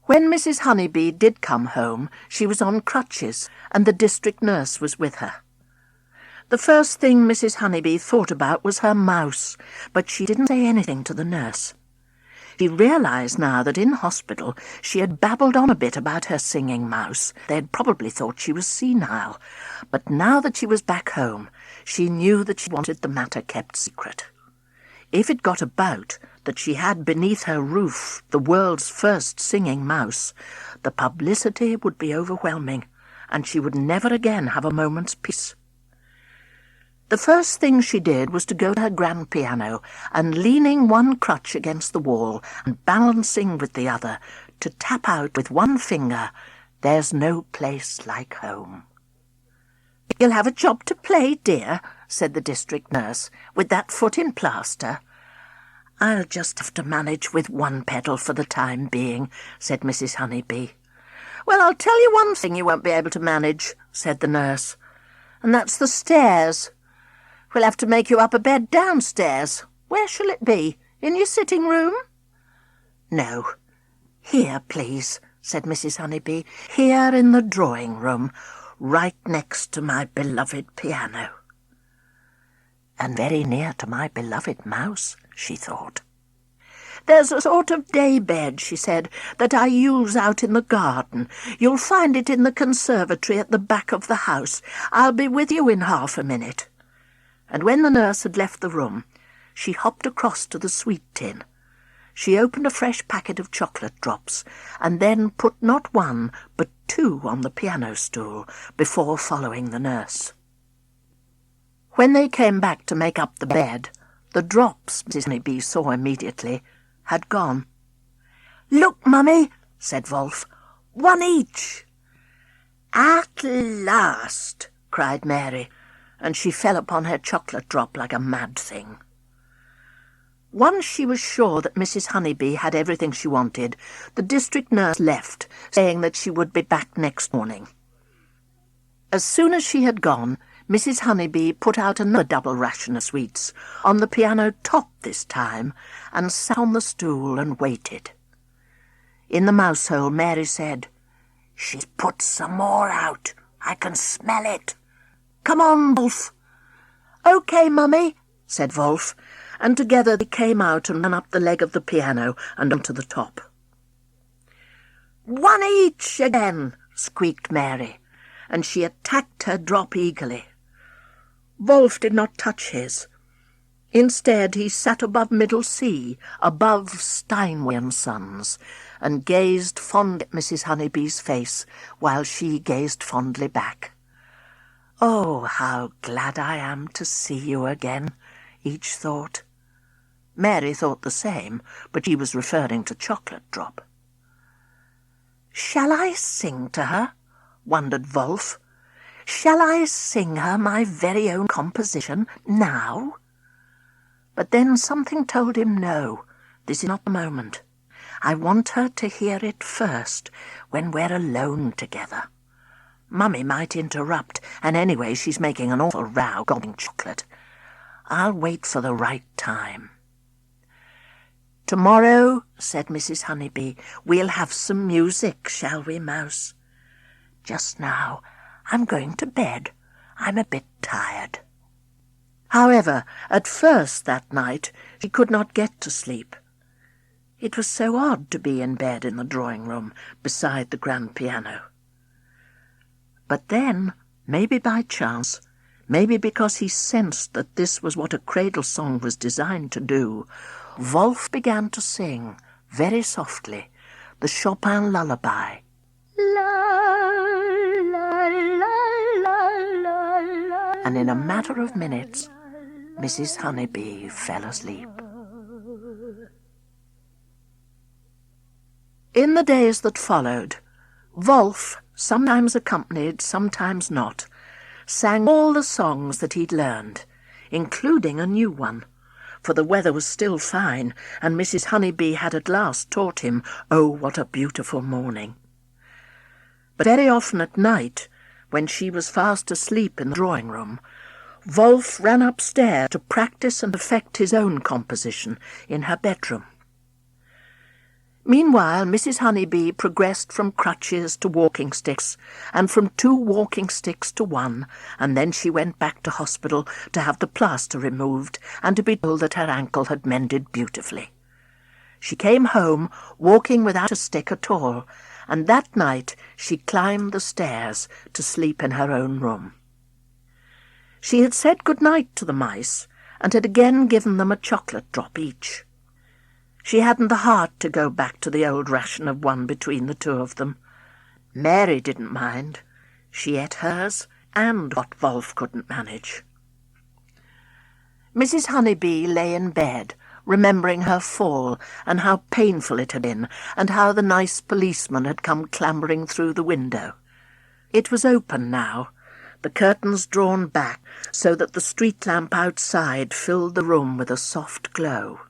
When Mrs. Honeybee did come home, she was on crutches, and the district nurse was with her. The first thing Mrs. Honeybee thought about was her mouse, but she didn't say anything to the nurse. She realised now that in hospital she had babbled on a bit about her singing mouse. They had probably thought she was senile. But now that she was back home, she knew that she wanted the matter kept secret. If it got about that she had beneath her roof the world's first singing mouse, the publicity would be overwhelming, and she would never again have a moment's peace. The first thing she did was to go to her grand piano and, leaning one crutch against the wall and balancing with the other, to tap out with one finger, "There's no place like home." "You'll have a job to play, dear," said the district nurse, "with that foot in plaster." "I'll just have to manage with one pedal for the time being," said Mrs. Honeybee. "Well, I'll tell you one thing you won't be able to manage," said the nurse, "and that's the stairs. We'll have to make you up a bed downstairs. Where shall it be? In your sitting room?" "No. Here, please," said Mrs. Honeybee. "Here in the drawing-room, right next to my beloved piano." And very near to my beloved mouse, she thought. "There's a sort of day-bed," she said, "that I use out in the garden. You'll find it in the conservatory at the back of the house. I'll be with you in half a minute." And when the nurse had left the room, she hopped across to the sweet tin. She opened a fresh packet of chocolate drops, and then put not one, but two on the piano stool, before following the nurse. When they came back to make up the bed, the drops, Mrs. Honeybee saw immediately, had gone. "Look, Mummy," said Wolf, "one each." "At last!" cried Mary, and she fell upon her chocolate drop like a mad thing. Once she was sure that Mrs. Honeybee had everything she wanted, the district nurse left, saying that she would be back next morning. As soon as she had gone, Mrs. Honeybee put out another double ration of sweets, on the piano top this time, and sat on the stool and waited. In the mousehole, Mary said, "She's put some more out. I can smell it. Come on, Wolf." "OK, Mummy," said Wolf, and together they came out and ran up the leg of the piano and onto the top. "One each again," squeaked Mary, and she attacked her drop eagerly. Wolf did not touch his. Instead, he sat above middle C, above Steinway and Sons, and gazed fond at Mrs. Honeybee's face, while she gazed fondly back. "Oh, how glad I am to see you again," each thought. Mary thought the same, but she was referring to Chocolate Drop. "Shall I sing to her?" wondered Wolf. "Shall I sing her my very own composition now?" But then something told him no, this is not the moment. I want her to hear it first, when we're alone together. Mummy might interrupt, and anyway she's making an awful row gobbling chocolate. I'll wait for the right time. "Tomorrow," said Mrs. Honeybee, "we'll have some music, shall we, Mouse? Just now, I'm going to bed. I'm a bit tired." However, at first that night she could not get to sleep. It was so odd to be in bed in the drawing-room beside the grand piano. But then, maybe by chance, maybe because he sensed that this was what a cradle song was designed to do, Wolf began to sing, very softly, the Chopin lullaby. La, la, la, la, la, la, and in a matter of minutes, Mrs. Honeybee fell asleep. In the days that followed, Wolf, sometimes accompanied, sometimes not, sang all the songs that he'd learned, including a new one, for the weather was still fine, and Mrs. Honeybee had at last taught him, "Oh, what a beautiful morning." But very often at night, when she was fast asleep in the drawing-room, Wolf ran upstairs to practice and perfect his own composition in her bedroom. Meanwhile, Mrs. Honeybee progressed from crutches to walking sticks, and from 2 walking sticks to 1, and then she went back to hospital to have the plaster removed and to be told that her ankle had mended beautifully. She came home walking without a stick at all, and that night she climbed the stairs to sleep in her own room. She had said good night to the mice, and had again given them a chocolate drop each. She hadn't the heart to go back to the old ration of one between the two of them. Mary didn't mind. She ate hers and what Wolf couldn't manage. Mrs. Honeybee lay in bed, remembering her fall and how painful it had been, and how the nice policeman had come clambering through the window. It was open now, the curtains drawn back so that the street lamp outside filled the room with a soft glow.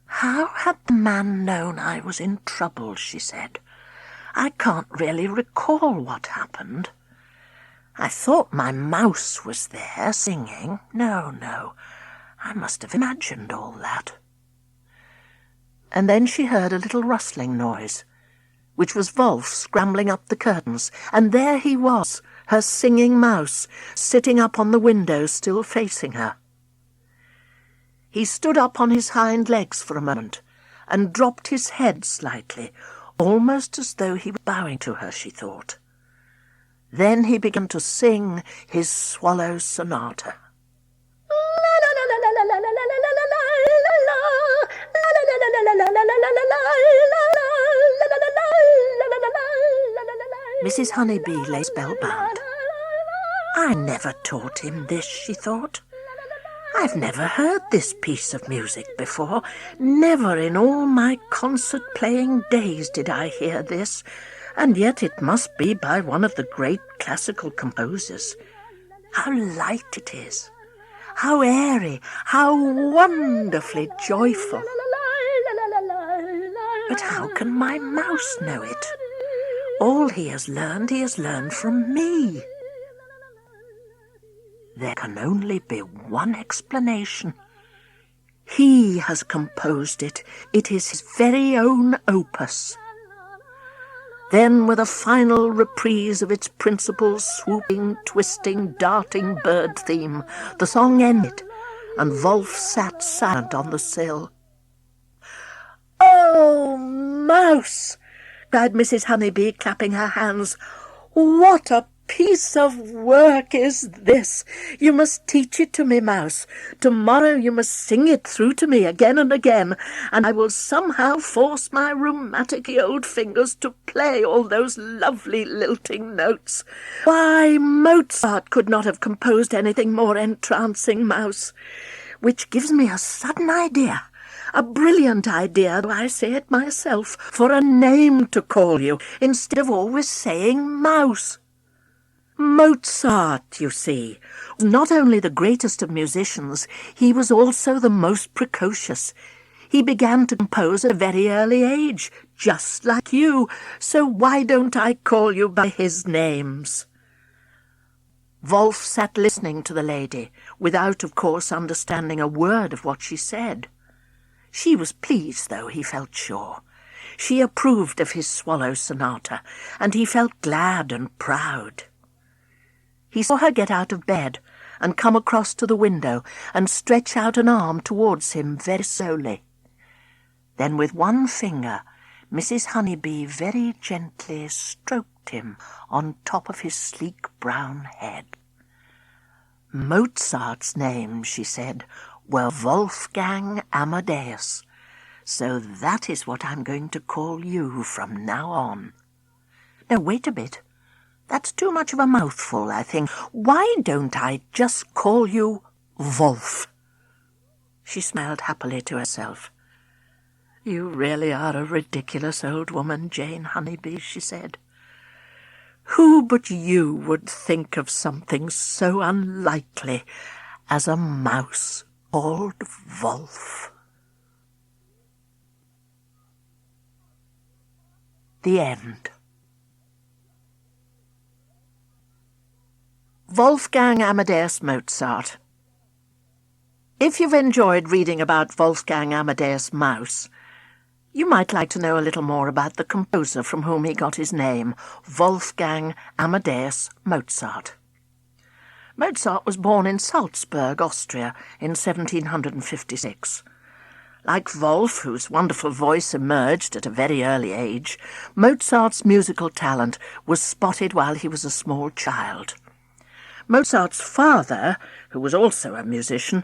"How had the man known I was in trouble?" she said. "I can't really recall what happened. I thought my mouse was there singing. No, I must have imagined all that." And then she heard a little rustling noise, which was Wolf scrambling up the curtains, and there he was, her singing mouse, sitting up on the window, still facing her. He stood up on his hind legs for a moment, and dropped his head slightly, almost as though he were bowing to her, she thought. Then he began to sing his swallow sonata. Mrs. Honeybee lay spellbound. "I never taught him this," she thought. "I've never heard this piece of music before. Never in all my concert-playing days did I hear this, and yet it must be by one of the great classical composers. How light it is! How airy! How wonderfully joyful! But how can my mouse know it? All he has learned from me. There can only be one explanation. He has composed it. It is his very own opus." Then, with a final reprise of its principal swooping, twisting, darting bird theme, the song ended, and Wolf sat silent on the sill. "Oh, Mouse!" cried Mrs. Honeybee, clapping her hands. "What a piece of work is this! You must teach it to me, Mouse. Tomorrow you must sing it through to me again and again, and I will somehow force my rheumatic old fingers to play all those lovely lilting notes. Why, Mozart could not have composed anything more entrancing, Mouse. Which gives me a sudden idea. A brilliant idea, though I say it myself, for a name to call you, instead of always saying Mouse. Mozart, you see, was not only the greatest of musicians, he was also the most precocious. He began to compose at a very early age, just like you, so why don't I call you by his names?" Wolf sat listening to the lady, without, of course, understanding a word of what she said. She was pleased, though, he felt sure. She approved of his swallow sonata, and he felt glad and proud. He saw her get out of bed and come across to the window and stretch out an arm towards him very slowly. Then with one finger, Mrs. Honeybee very gently stroked him on top of his sleek brown head. "Mozart's name," she said, "were Wolfgang Amadeus, so that is what I'm going to call you from now on. No, wait a bit. That's too much of a mouthful, I think. Why don't I just call you Wolf?" She smiled happily to herself. "You really are a ridiculous old woman, Jane Honeybee," she said. "Who but you would think of something so unlikely as a mouse called Wolf?" The end. Wolfgang Amadeus Mozart. If you've enjoyed reading about Wolfgang Amadeus Mouse, you might like to know a little more about the composer from whom he got his name, Wolfgang Amadeus Mozart. Mozart was born in Salzburg, Austria, in 1756. Like Wolf, whose wonderful voice emerged at a very early age, Mozart's musical talent was spotted while he was a small child. Mozart's father, who was also a musician,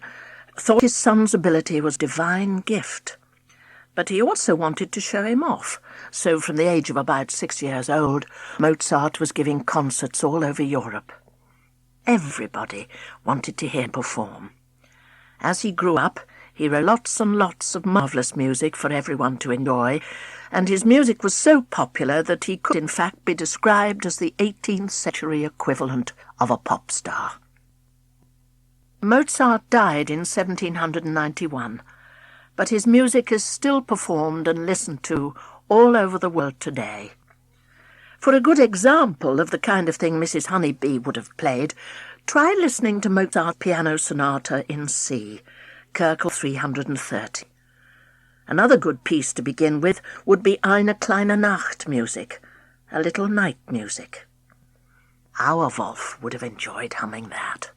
thought his son's ability was a divine gift. But he also wanted to show him off, so from the age of about 6 years old, Mozart was giving concerts all over Europe. Everybody wanted to hear him perform. As he grew up, he wrote lots and lots of marvellous music for everyone to enjoy, and his music was so popular that he could in fact be described as the 18th century equivalent of a pop star. Mozart died in 1791, but his music is still performed and listened to all over the world today. For a good example of the kind of thing Mrs Honeybee would have played, try listening to Mozart's Piano Sonata in C, Köchel 330. Another good piece to begin with would be Eine kleine Nacht music, a little night music. Our Wolf would have enjoyed humming that.